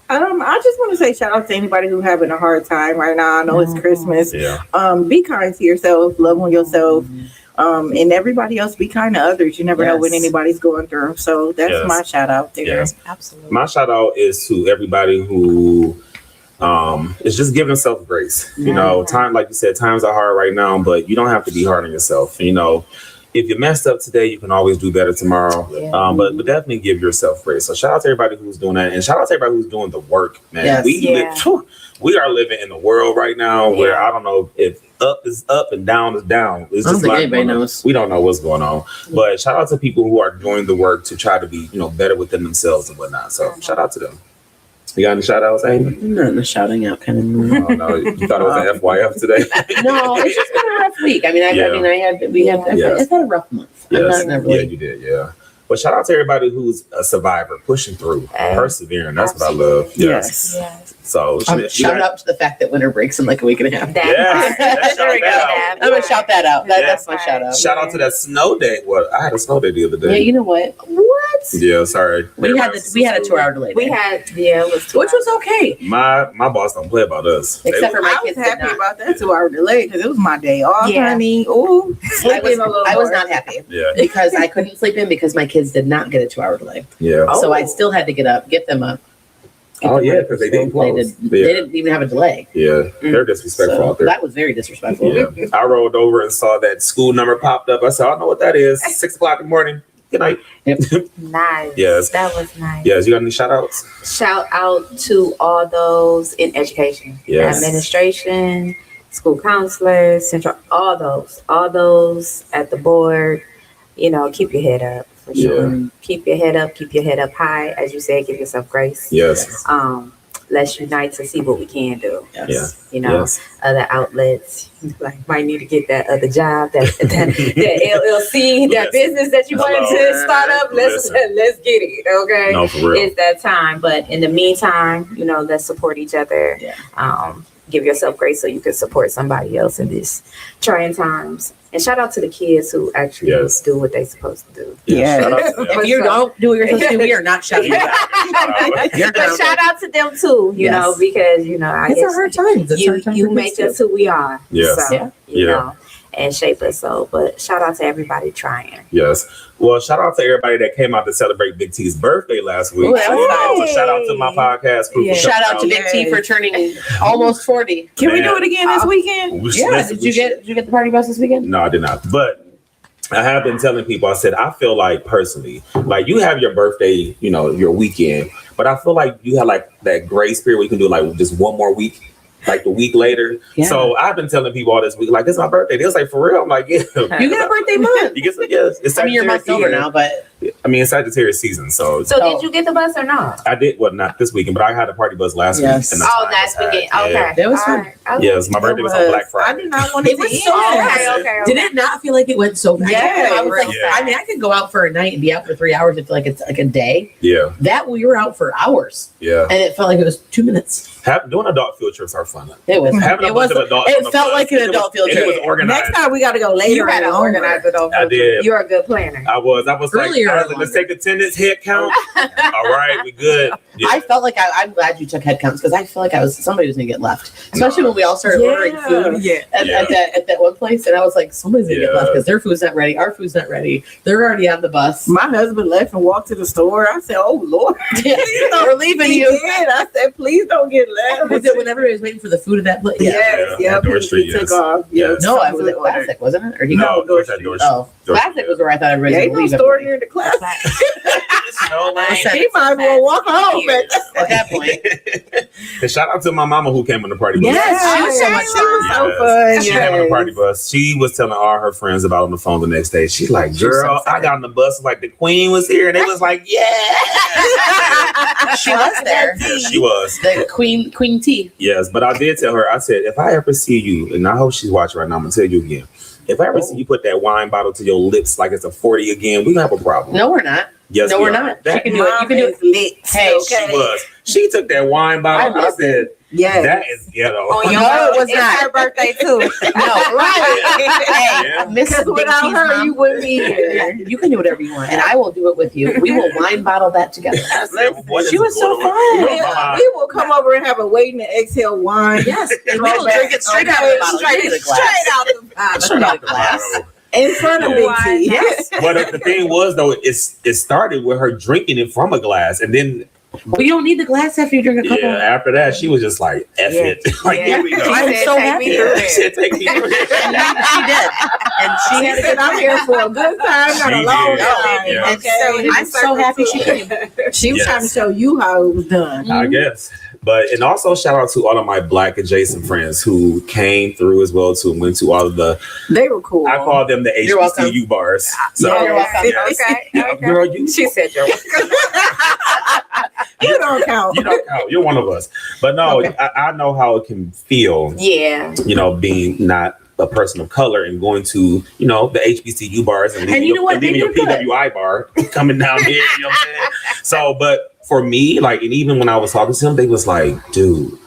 I just want to say shout out to anybody who's having a hard time right now. I know it's Christmas. Yeah. Be kind to yourself, love on yourself, and everybody else. Be kind to others. You never know what Yes. anybody's going through. So that's Yes. my shout out there. Yes. Absolutely. My shout out is to everybody who is just giving themselves grace. You know, time, like you said, times are hard right now, but you don't have to be hard on yourself. You know, if you messed up today, you can always do better tomorrow. Yeah. But definitely give yourself grace. So shout out to everybody who's doing that, and shout out to everybody who's doing the work, man. Yes. We are living in a world right now where I don't know if up is up and down is down. It's I don't just think like anybody knows. we don't know what's going on. But shout out to people who are doing the work to try to be, better within themselves and whatnot. So shout out to them. You got any shout outs, Amy? I'm not in the shouting out kind of mood. Oh no, you thought it was an FYF today? No, it's just been a rough week. I mean, I've had a rough month. I'm Yes. not in a Yeah, really. you did. Yeah. But shout out to everybody who's a survivor, pushing through, persevering. That's what I love. Yes. Yes. So Shout out to the fact that winter breaks in like a week and a half. Yes. Let's There we shout go. that out. I'm gonna shout that out. That's my Right. shout out. Shout out to that snow day. Well, I had a snow day the other Yeah, day. you know what? What? Yeah, sorry. We had a 2-hour delay. We there, had, it was which was okay, My boss don't play about us. except for my I was kids. Did happy not. about that 2 hour delay because it was my day off, Yeah. honey. Ooh, I was not happy Yeah, because I couldn't sleep in because my kids did not get a 2-hour delay. yeah. So I still had to get them up. Oh, yeah, because they didn't close. They didn't even have a delay. Yeah, they're disrespectful So out there. that was very disrespectful. Yeah, I rolled over and saw that school number popped up. I said, I know what that is. 6 o'clock in the morning. Good night. nice. Yes. That was nice. Yes, you got any shout outs? Shout out to all those in education, Yes. administration, school counselors, central, all those at the board. Keep your head up for sure. Keep your head up high. As you said, give yourself grace. Yes. Let's unite to see what we can do. Yes. Yes. Other outlets might need to get that other job, that LLC, that business that you wanted to start up. Let's get it. Okay. No, for real. It's that time. But in the meantime, let's support each other. Yeah. give yourself grace so you can support somebody else in these trying times. And shout out to the kids who actually do what they're supposed to do. If you don't do what you're supposed to do, we are not shouting you out. But shout out to them too, you know, because I it's guess a hard time. You make us who we are. Yes. So, you know, and shape us. So, but shout out to everybody trying. Yes. Well, shout out to everybody that came out to celebrate Big T's birthday last week. Ooh, that was So shout out to my podcast crew. Shout out to Big T for turning almost 40. Can we do it again this weekend? Did you get the party bus this weekend? No, I did not. But I have been telling people, I said, I feel like personally, like you have your birthday, you know, your weekend, but I feel like you have like that grace period where you can do like just one more week. Like the week later. Yeah. So I've been telling people all this week, like, this is my birthday. They was like, for real? I'm like, yeah. You get a birthday month. You get some, yes. It's your month's over now, but. It's Sagittarius season. So did you get the bus or not? I did. Well, not this weekend, but I had a party bus last week. And last weekend. Okay. That was fun. Yes, my birthday was on Black Friday. I did not want to. It was so fast. Okay. Did it not feel like it went so fast? I mean, I could go out for a night and be out for 3 hours. It feel like it's like a day. Yeah. That we were out for hours. Yeah. And it felt like it was 2 minutes. Doing adult field trips are fun. It was. It felt like an adult field trip. It was organized. Next time we got to go later. You had to organize it over. I did. You're a good planner. I was earlier. Like, let's take attendance, head count. All right, we good. Yeah. I felt like I'm glad you took head counts because I feel like somebody was gonna get left, especially when we all started ordering food at that one place, and I was like, somebody's gonna get left because their food's not ready, our food's not ready. They're already on the bus. My husband left and walked to the store. I said, "Oh Lord, we're leaving you." I said, "Please don't get left." Was it when everybody was waiting for the food at that place? Yes, Street, took off. Yes. No, I was at Classic, wasn't it? Or Door Street. Oh, Classic was where I thought everybody was leaving. Store near the Classic. He might as well walk home at that point. And shout out to my mama who came on the party bus. Yes, she was so much fun. So fun. She came on the party bus. She was telling all her friends about it on the phone the next day. She's like, girl, I got on the bus like the queen was here. And they was like, yeah. She was there. Yeah, she was. The Queen T. Yes, but I did tell her, I said, if I ever see you, and I hope she's watching right now, I'm going to tell you again. If I ever see you put that wine bottle to your lips like it's a 40 again, we're going to have a problem. No, we're not. Yes, no, we're not. You can do it. You can do it. Lit. Hey, she was. She took that wine bottle. I said, yeah, that is ghetto. Oh, no, it was not her birthday too. No, right. Hey, because without her, you wouldn't be here. You can do whatever you want, and I will do it with you. We will wine bottle that together. She was so fun. We will come over and have a waiting to exhale wine. Yes, and we will drink it straight out of the bottle. Straight out the glass. In front of Big T. Yes. But the thing was, though, it started with her drinking it from a glass, and then. Well, you don't need the glass after you drink a couple. Yeah, after that, she was just like, F it. Like, here we go. I was so happy. She said, take me through it. She did. And she had a good I'm here for a good time, not a long time. Yeah. And so I'm so happy she came. She was trying to show you how it was done. I guess. But, and also shout out to all of my Black adjacent friends who came through as well too and went to all of the. They were cool. I call them the HBCU bars. So, you're welcome. Yes. Okay. Girl, She said you're welcome. You don't count. You don't count. You're one of us. But no, I know how it can feel. Yeah. You know, being not a person of color and going to, you know, the HBCU bars and leaving your PWI bar coming down here. You know what I'm saying? So, but for me, like, and even when I was talking to them, they was like, dude,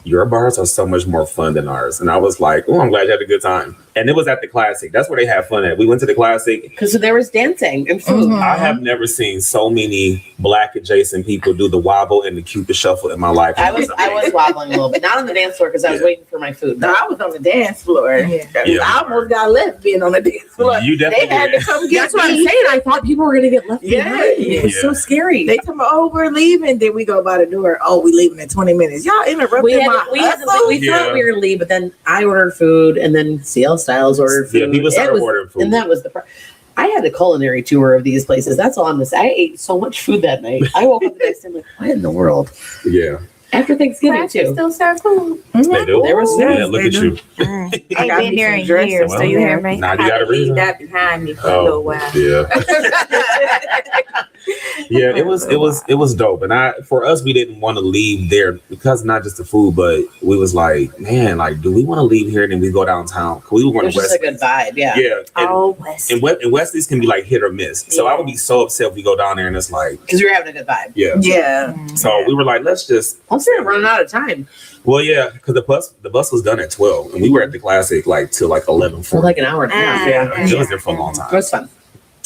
your bars are so much more fun than ours. And I was like, oh, I'm glad you had a good time. And it was at the Classic. That's where they had fun at. We went to the Classic. Because there was dancing and food. Mm-hmm. I have never seen so many Black adjacent people do the wobble and the Cupid shuffle in my life. I was wobbling a little bit. Not on the dance floor because I was waiting for my food. No, I was on the dance floor. Yeah. I almost got left being on the dance floor. You definitely They had to come get That's what I'm me. saying. I thought people were going to get left behind. It was so scary. They told me, oh, we're leaving. Then we go by the door. Oh, we leaving in 20 minutes. Y'all interrupted We my hustle. thought we were going to leave, but then I ordered food and then CL Styles ordered food. Yeah, people started ordering food. And that was I had a culinary tour of these places. That's all I'm going to say. I ate so much food that night. I woke up the next day like, what in the world? Yeah. After Thanksgiving, too. Still serve food. They do. There was Yeah, look at you. I ain't been there in years, so you hear me? Now you I had got a to leave reason. that behind me for a little while. Yeah. Yeah, it was dope. And for us, we didn't want to leave there because not just the food, but we was like, man, like, do we want to leave here and then we go downtown? Cause we were going It to was just a good vibe. Yeah. Yeah. And, Wesley. and Wesley's can be like hit or miss. So I would be so upset if we go down there and it's like, Because we were having a good vibe. yeah. Yeah. So we were like, let's just. Also, we're running out of time. Well, yeah, because the bus was done at 12, and we were at the Classic like till like 11:40. For like an hour and a half. Yeah. It was there for a long time. It was fun.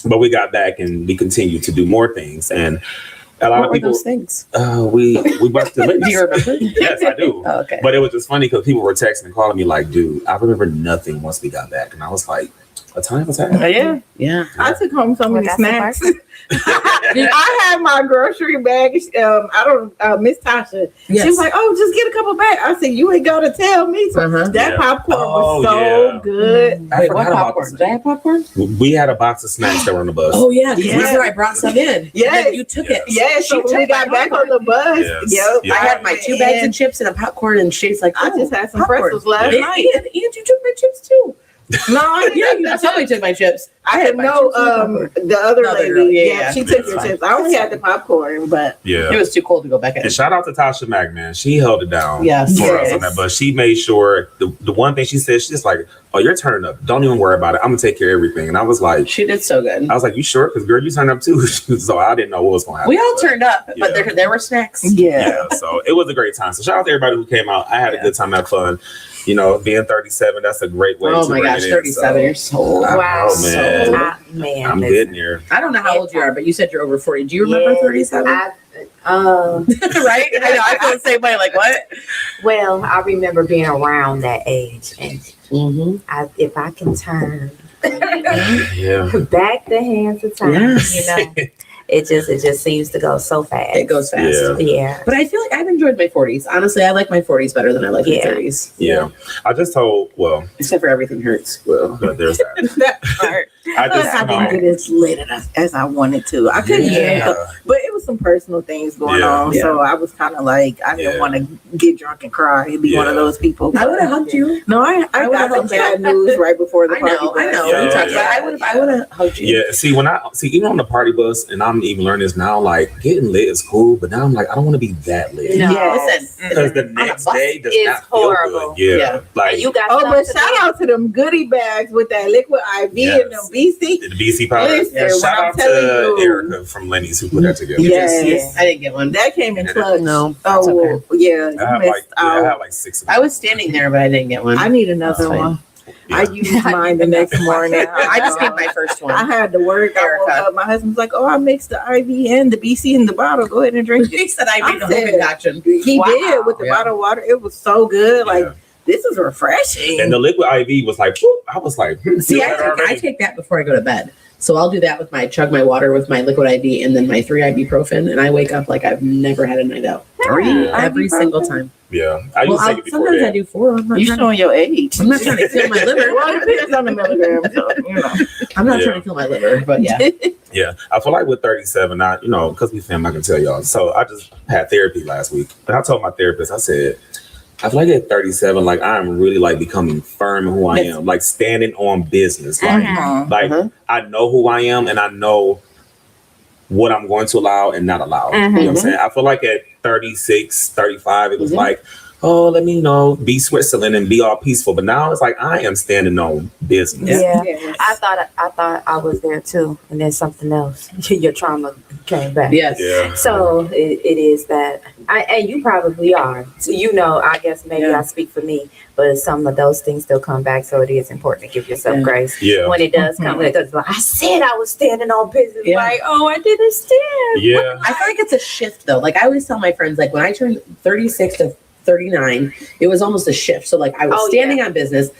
But we got back and we continued to do more things, and a lot What of were people. those things? We busted lips. Do you remember? Yes, I do. Oh, okay. But it was just funny because people were texting and calling me like, "Dude, I remember nothing once we got back," and I was like, "A time was happening." Yeah. Yeah. I took home so many that's snacks. the I had my grocery bag. Miss Tasha. Yes. She was like, "Oh, just get a couple bags." I said, "You ain't gotta tell me." So Uh-huh. that Yeah. popcorn Oh, was so yeah. good. I Wait, forgot what about popcorn? this. Did I have popcorn? We had a box of snacks that were on the bus. Oh yeah, because Yeah. remember I brought some in. Yes. And then you took it. Yeah, so when we got back on the bus, Yes. yep, Yeah. I had my 2 bags of chips and a popcorn, and Shay's like, I oh, just had some popcorn. pretzels last And, night. and you took my chips too. No, I Yeah, didn't. you totally took my chips. I had had my no, chips and popcorn. the other The other lady, girl, yeah, yeah. she took Yeah. your chips. I only had the popcorn, but Yeah. It was too cold to go back in. And shout out to Tasha Mack, man. She held it down Yes. for us Yes. on that bus. She made sure the one thing she said, she's just like, "Oh, you're turning up. Don't even worry about it. I'm gonna take care of everything." And I was like, She did so good. "You sure? Because girl, you turned up too." So I didn't know what was gonna happen. We all But, turned up, but Yeah. there were snacks. yeah. So it was a great time. So shout out to everybody who came out. I had a good time, had fun. You know, being 37, that's a great way. Oh to my bring gosh, it in. 37 years So, old. Wow. Oh, man. Man, I'm listen. getting there. I don't know how old you are, but you said you're over 40. Do you remember 37? I, Right? I know. I feel the same way. Like, what? well, I remember being around that age, and Mm-hmm. if I can turn Yeah. back the hands of time, Yes. you know, it just seems to go so fast. It goes fast. Yeah. Yeah. But I feel like I've enjoyed my 40s. Honestly, I like my 40s better than I like Yeah. my 30s. Yeah. I just told, Except for everything hurts. but there's that. that part. I just, I didn't get as lit as I wanted to. I couldn't Yeah. but it was some personal things going Yeah. on. Yeah. So I was kind of like, I didn't Yeah. want to get drunk and cry and be one of Yeah. those people. I would have hugged you. No, I I would've got some hugged you. bad news right before the I party. know. bus. Yeah, We talked yeah. about I would have hugged you. Yeah, see, even on the party bus, and I'm even learning this now, like getting lit is cool, but now I'm like, I don't want to be that lit. No. Yeah, listen. Because the On a next bus day does is not feel horrible. good. Yeah. Yeah. Like And you got Oh, but something shout out to them goodie bags with that liquid IV Yes. and them BC. the BC powder. Listen, Yeah, when shout I'm out to telling you- Erica from Lenny's who put that together. Yes. I didn't get one. That came in clutch. No, that's Oh, okay. yeah. I You have missed I out. have like 6 of them. I was standing there, but I didn't get one. I need another Fine. one. Yeah. I used mine the next morning. I just need my first one. I had to work. I woke Erica. up. My husband's like, "Oh, I mixed the IV and the BC in the bottle. Go ahead and drink it." He said I made the whole said- concoction. He Wow. did with the Yeah. bottled water. It was so good. Like Yeah. this is refreshing. And the liquid IV was like, whoop, I was like, See, feel better I already. take that before I go to bed. So I'll do that with my chug my water with my liquid IV and then my 3 ibuprofen, and I wake up like I've never had a night out. 3 Yeah. every single time. Yeah. I used to take it before sometimes I that. do 4. I'm not, You trying, showing your age. I'm not trying to kill my liver. Well, it depends on the milligrams. So, you know. I'm not Yeah. trying to kill my liver, but yeah. Yeah, I feel like with 37, because we fam, I can tell y'all. So I just had therapy last week, and I told my therapist, I said, I feel like at 37, like I'm really like becoming firm in who I am, like standing on business. Like, Mhm. I know who I am, and I know what I'm going to allow and not allow. You know what I'm saying? I feel like at 36, 35, it was like, oh, let me be Switzerland and be all peaceful. But now it's like I am standing on business. Yeah. Yes. I thought I was there too, and then something else. Your trauma came back. Yes. Yeah. So it is that, and you probably are. So, I guess maybe Yeah. I speak for me, but some of those things still come back. So it is important to give yourself Yeah. grace Yeah. when it does come. When it does, like, I said I was standing on business. Yeah. Like, oh, I didn't stand. Yeah. I feel like it's a shift though. Like I always tell my friends, like when I turned 36 to 39, it was almost a shift. So like I was Oh, standing on business,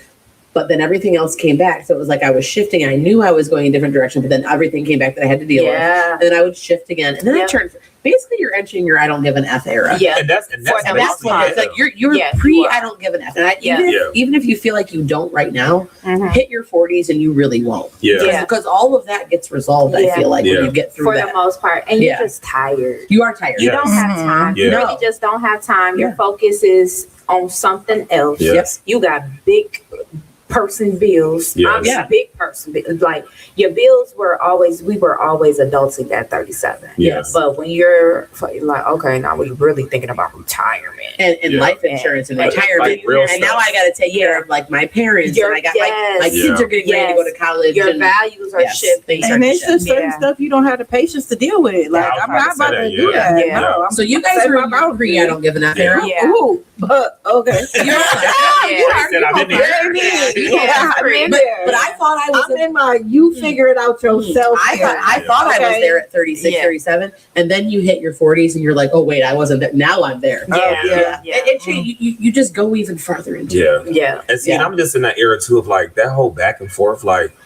but then everything else came back. So it was like I was shifting. I knew I was going a different direction, but then everything came back that I had to deal with. Yeah. And then I would shift again. And then Yeah. I turned, basically you're entering your I don't give an F era. Yeah. And that's And that's basically what it. it's like. You're Yes, pre you are. I don't give an F. And Yeah. even if you feel like you don't right now, Mhm. hit your 40s and you really won't. Yeah. Yeah. Because all of that gets resolved, I Yeah. feel like, Yeah. when you get through For that. the most part, and Yeah. you're just tired. You are tired. You Yes. don't have time. Yeah. You really just don't have time. Your Yeah. focus is on something else. Yes. You got big person bills. Yes. I'm a big person. Like your bills we were always adulting at 37. Yes. But when you're like, okay, now we're really thinking about retirement and life insurance and retirement. Like real and now I got to take care of like my parents, and I got my kids are getting ready to go to college. Your values are shifting. And it's just certain stuff you don't have the patience to deal with. Like, I'm not about to do that. Yeah. No, so you guys are about free. I don't give enough. Yeah. Ooh, but okay. But I thought I was. I'm in my you figure it out yourself. I thought I was there at 36, 37, and then you hit your 40s and you're like, oh wait, I wasn't there. Now I'm there. You just go even farther into it. Yeah. And see, I'm just in that era too of like that whole back and forth. Like,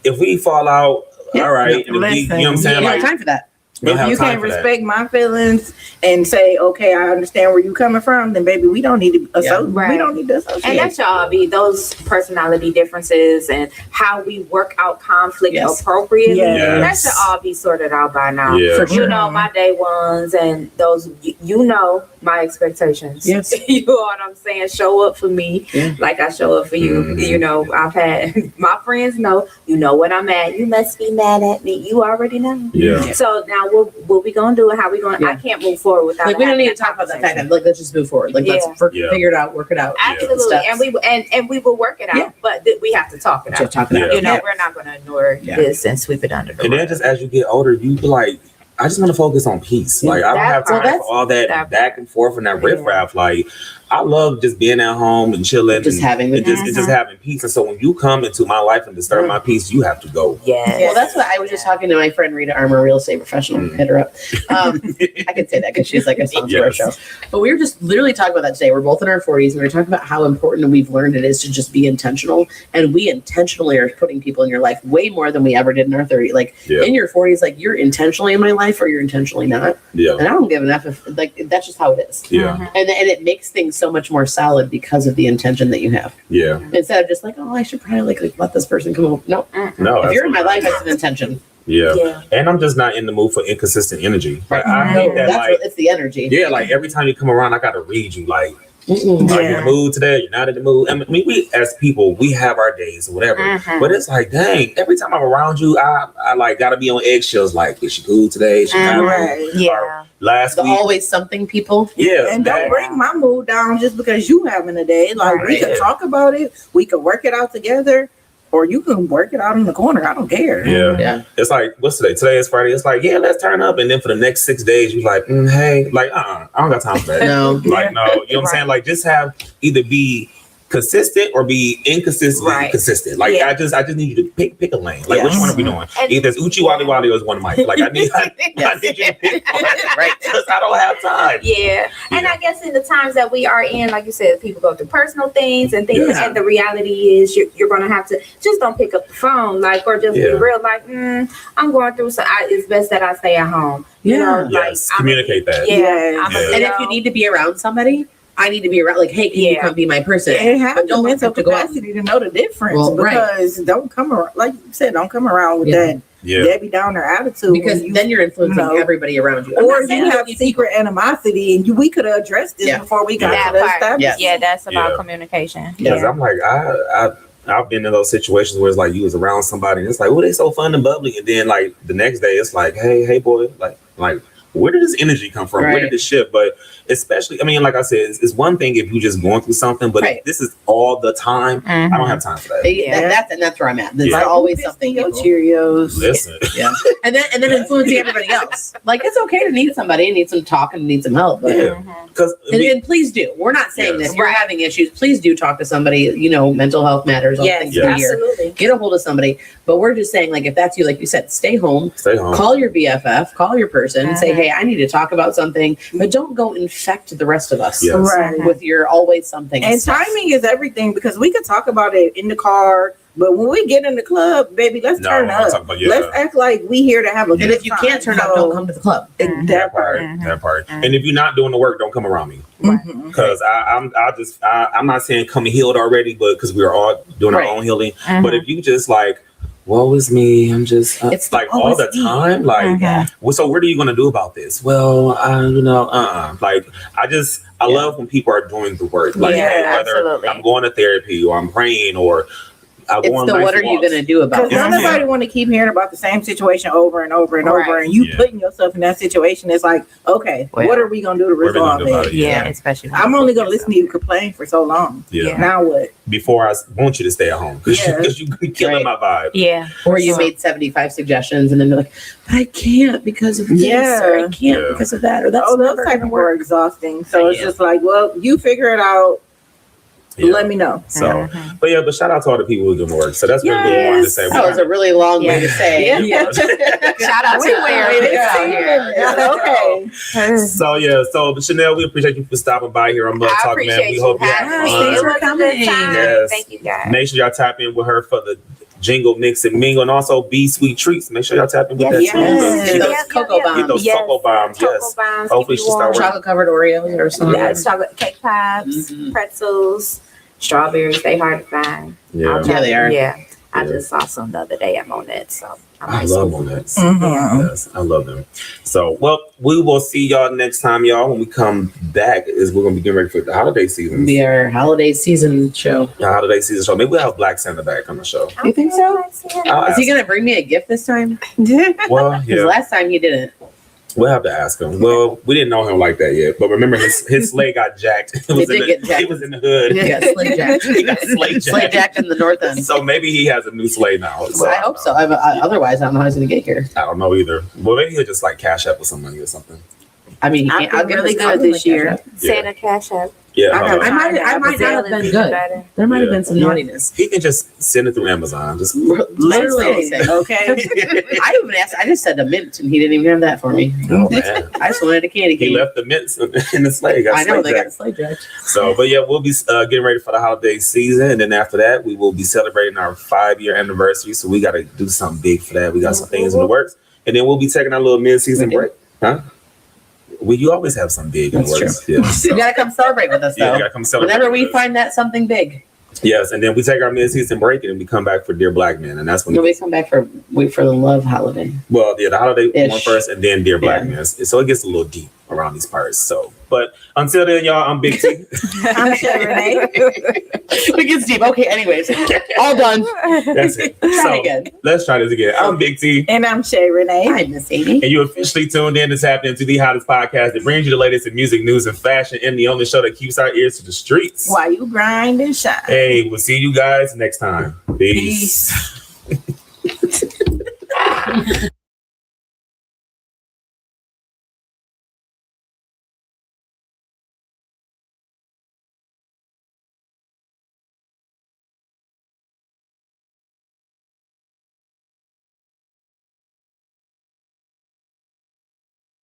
if we fall out, all right. And if we, you know what I'm saying? You Like, have time for that. If you can't respect my feelings and say, okay, I understand where you're coming from, then baby, we don't need to we don't need to associate. And that should be those personality differences and how we work out conflict appropriately. That should all be sorted out by now. For sure. You know my day ones and those you know my expectations. Yes. You know what I'm saying? Show up for me like I show up for you. You know, I've had my friends know, you know what I'm at. You must be mad at me. You already know. Yeah. So now what we gonna do and how we gonna I can't move forward without like we don't need to talk about that fact that like let's just move forward. Like let's figure it out, work it out. Absolutely. And we will work it out. But we have to talk it out. You know, we're not gonna ignore this and sweep it under the rug. And then just as you get older, you be like, I just want to focus on peace. Like I don't have time for all that back and forth and that riffraff. Like I love just being at home and chilling, just having just having peace. And so when you come into my life and disturb my peace, you have to go. Yeah. Well, that's what I was just talking to my friend Rita Armour, real estate professional. Hit her up. I could say that because she's like a sponsor of our show. But we were just literally talking about that today. We're both in our 40s, and we were talking about how important we've learned it is to just be intentional. And we intentionally are putting people in your life way more than we ever did in our 30s. Like in your 40s, like you're intentionally in my life or you're intentionally not. Yeah. And I don't give enough if like that's just how it is. Yeah. And it makes things so much more solid because of the intention that you have. Yeah. Instead of just like, oh, I should probably like let this person come over. No. No. If you're in my life, that's an intention. Yeah. And I'm just not in the mood for inconsistent energy. Like I hate that. That's Like it's the energy. Yeah. Like every time you come around, I gotta read you. Like. Are you in the mood today? You're not in the mood. I mean, we as people, we have our days or whatever. But it's like, dang, every time I'm around you, I like gotta be on eggshells. Like, is she cool today? Is she not cool? Yeah. Last week, always something people. Yeah. And don't bring my mood down just because you having a day. Like we can talk about it. We can work it out together. Or you can work it out in the corner. I don't care. Yeah. It's like, what's today? Today is Friday. It's like, yeah, let's turn up. And then for the next 6 days, you're like, hey, like, I don't got time for that. No. Like, no. You know what I'm saying? Like, just have either be consistent or be inconsistent. Consistent. Like, I just need you to pick a lane. Like, which one are we doing? Either it's Uchi Wally Wally or it's one mic. Like, I need you to pick one, right? Because I don't have time. Yeah. And I guess in the times that we are in, like you said, people go through personal things and things. And the reality is you're going to have to just don't pick up the phone, like, or just be real, like, I'm going through, so it's best that I stay at home. You know, like, communicate that. And if you need to be around somebody, I need to be around. Like, hey, can you come be my person? And have the mental capacity to know the difference. Because don't come around, like you said, don't come around with that Debbie Downer attitude. Because then you're influencing everybody around you. Or you have secret animosity, and we could have addressed this before we got to that part. Yeah, that's about communication. Because I'm like, I've been in those situations where it's like you was around somebody and it's like, oh, they so fun and bubbly, and then like the next day it's like, hey boy, like where did this energy come from? Where did this shift? But especially, I mean, like I said, it's one thing if you just going through something, but if this is all the time, I don't have time for that. That's where I'm at. There's always something. Your Cheerios. Listen. And then influencing everybody else. Like, it's okay to need somebody and need some talk and need some help. But, and please do. We're not saying that if you're having issues, please do talk to somebody. You know, mental health matters. All things absolutely. Get a hold of somebody. But we're just saying, like, if that's you, like you said, stay home. Call your BFF. Call your person. Say, hey, I need to talk about something. But don't go infect the rest of us with your always something. And timing is everything, because we could talk about it in the car, but when we get in the club, baby, let's turn up. Let's act like we here to have a good time. And if you can't turn up, don't come to the club. That part. And if you're not doing the work, don't come around me. Because I'm not saying come healed already, but because we're all doing our own healing. But if you just like, woe is me. I'm just, it's like all the time. Like, well, so what are you going to do about this? Well, like, I love when people are doing the work. Like, whether I'm going to therapy or I'm praying or it's the what are you going to do about it? Because nobody want to keep hearing about the same situation over and over and over, and you putting yourself in that situation. It's like, okay, what are we going to do to resolve it? Yeah, especially. I'm only going to listen to you complain for so long. Yeah. Now what? Before I want you to stay at home because you're killing my vibe. Yeah. Or you made 75 suggestions and then you're like, I can't because of this, or I can't because of that, or that's those type of work exhausting. So it's just like, well, you figure it out. Let me know. So, but shout out to all the people who do the work. So that's really good one to say. That was a really long way to say. Shout out to where it is out here. Okay. So Chanell, we appreciate you for stopping by here on Mud Talk, man. We hope you have fun. Thanks for coming. Yes. Thank you, guys. Make sure y'all tap in with her for the Jingle Mix and Mingle, and also Be Sweet Treats. Make sure y'all tap in with that too. Get those cocoa bombs. Get those cocoa bombs. Yes. Hopefully she start working. Chocolate covered Oreos or something. Yeah, chocolate cake pops, pretzels, strawberries. They hard to find. Yeah, they are. Yeah. I just saw some the other day at Monet, so I love Monets. Yes, I love them. So, well, we will see y'all next time, y'all. When we come back, we're gonna be getting ready for the holiday season. Be our holiday season show. The holiday season show. Maybe we'll have Black Santa back on the show. You think so? Is he gonna bring me a gift this time? Well, Because last time he didn't. We'll have to ask him. Well, we didn't know him like that yet, but remember his sleigh got jacked. He was in the hood. He got sleigh jacked. He got sleigh jacked in the north end. So maybe he has a new sleigh now. So I hope so. Otherwise, I don't know how he's gonna get here. I don't know either. Well, maybe he'll just like cash up with some money or something. I mean, I'll get really good this year. Santa cash up. Yeah, I might not have been good. There might have been some naughtiness. He can just send it through Amazon. Just literally, okay. I even asked. I just said a mint, and he didn't even have that for me. Oh man! I just wanted a candy cane. He left the mints in the sleigh. I know they got the sleigh jacked. So, but yeah, we'll be getting ready for the holiday season, and then after that, we will be celebrating our 5-year anniversary. So we got to do something big for that. We got some things in the works, and then we'll be taking our little mid-season break, huh? Well, you always have some big in the works. Yeah, so. You gotta come celebrate with us, though. Yeah, you gotta come celebrate. Whenever we find that something big. Yes, and then we take our mid-season break, and then we come back for Dear Black Men, and that's when we come back for the love holiday. Well, yeah, the holiday one first, and then Dear Black Men. So it gets a little deep around these parts. So, but until then, y'all, I'm Big T. I'm Shay Renee. It gets deep. Okay, anyways, all done. That's it. Try again. Let's try this again. I'm Big T. And I'm Shay Renee. I'm Miss Amy. And you officially tuned in to Tap Into the Hottest Podcast that brings you the latest in music, news, and fashion, and the only show that keeps our ears to the streets. While you grind and shine. Hey, we'll see you guys next time. Peace.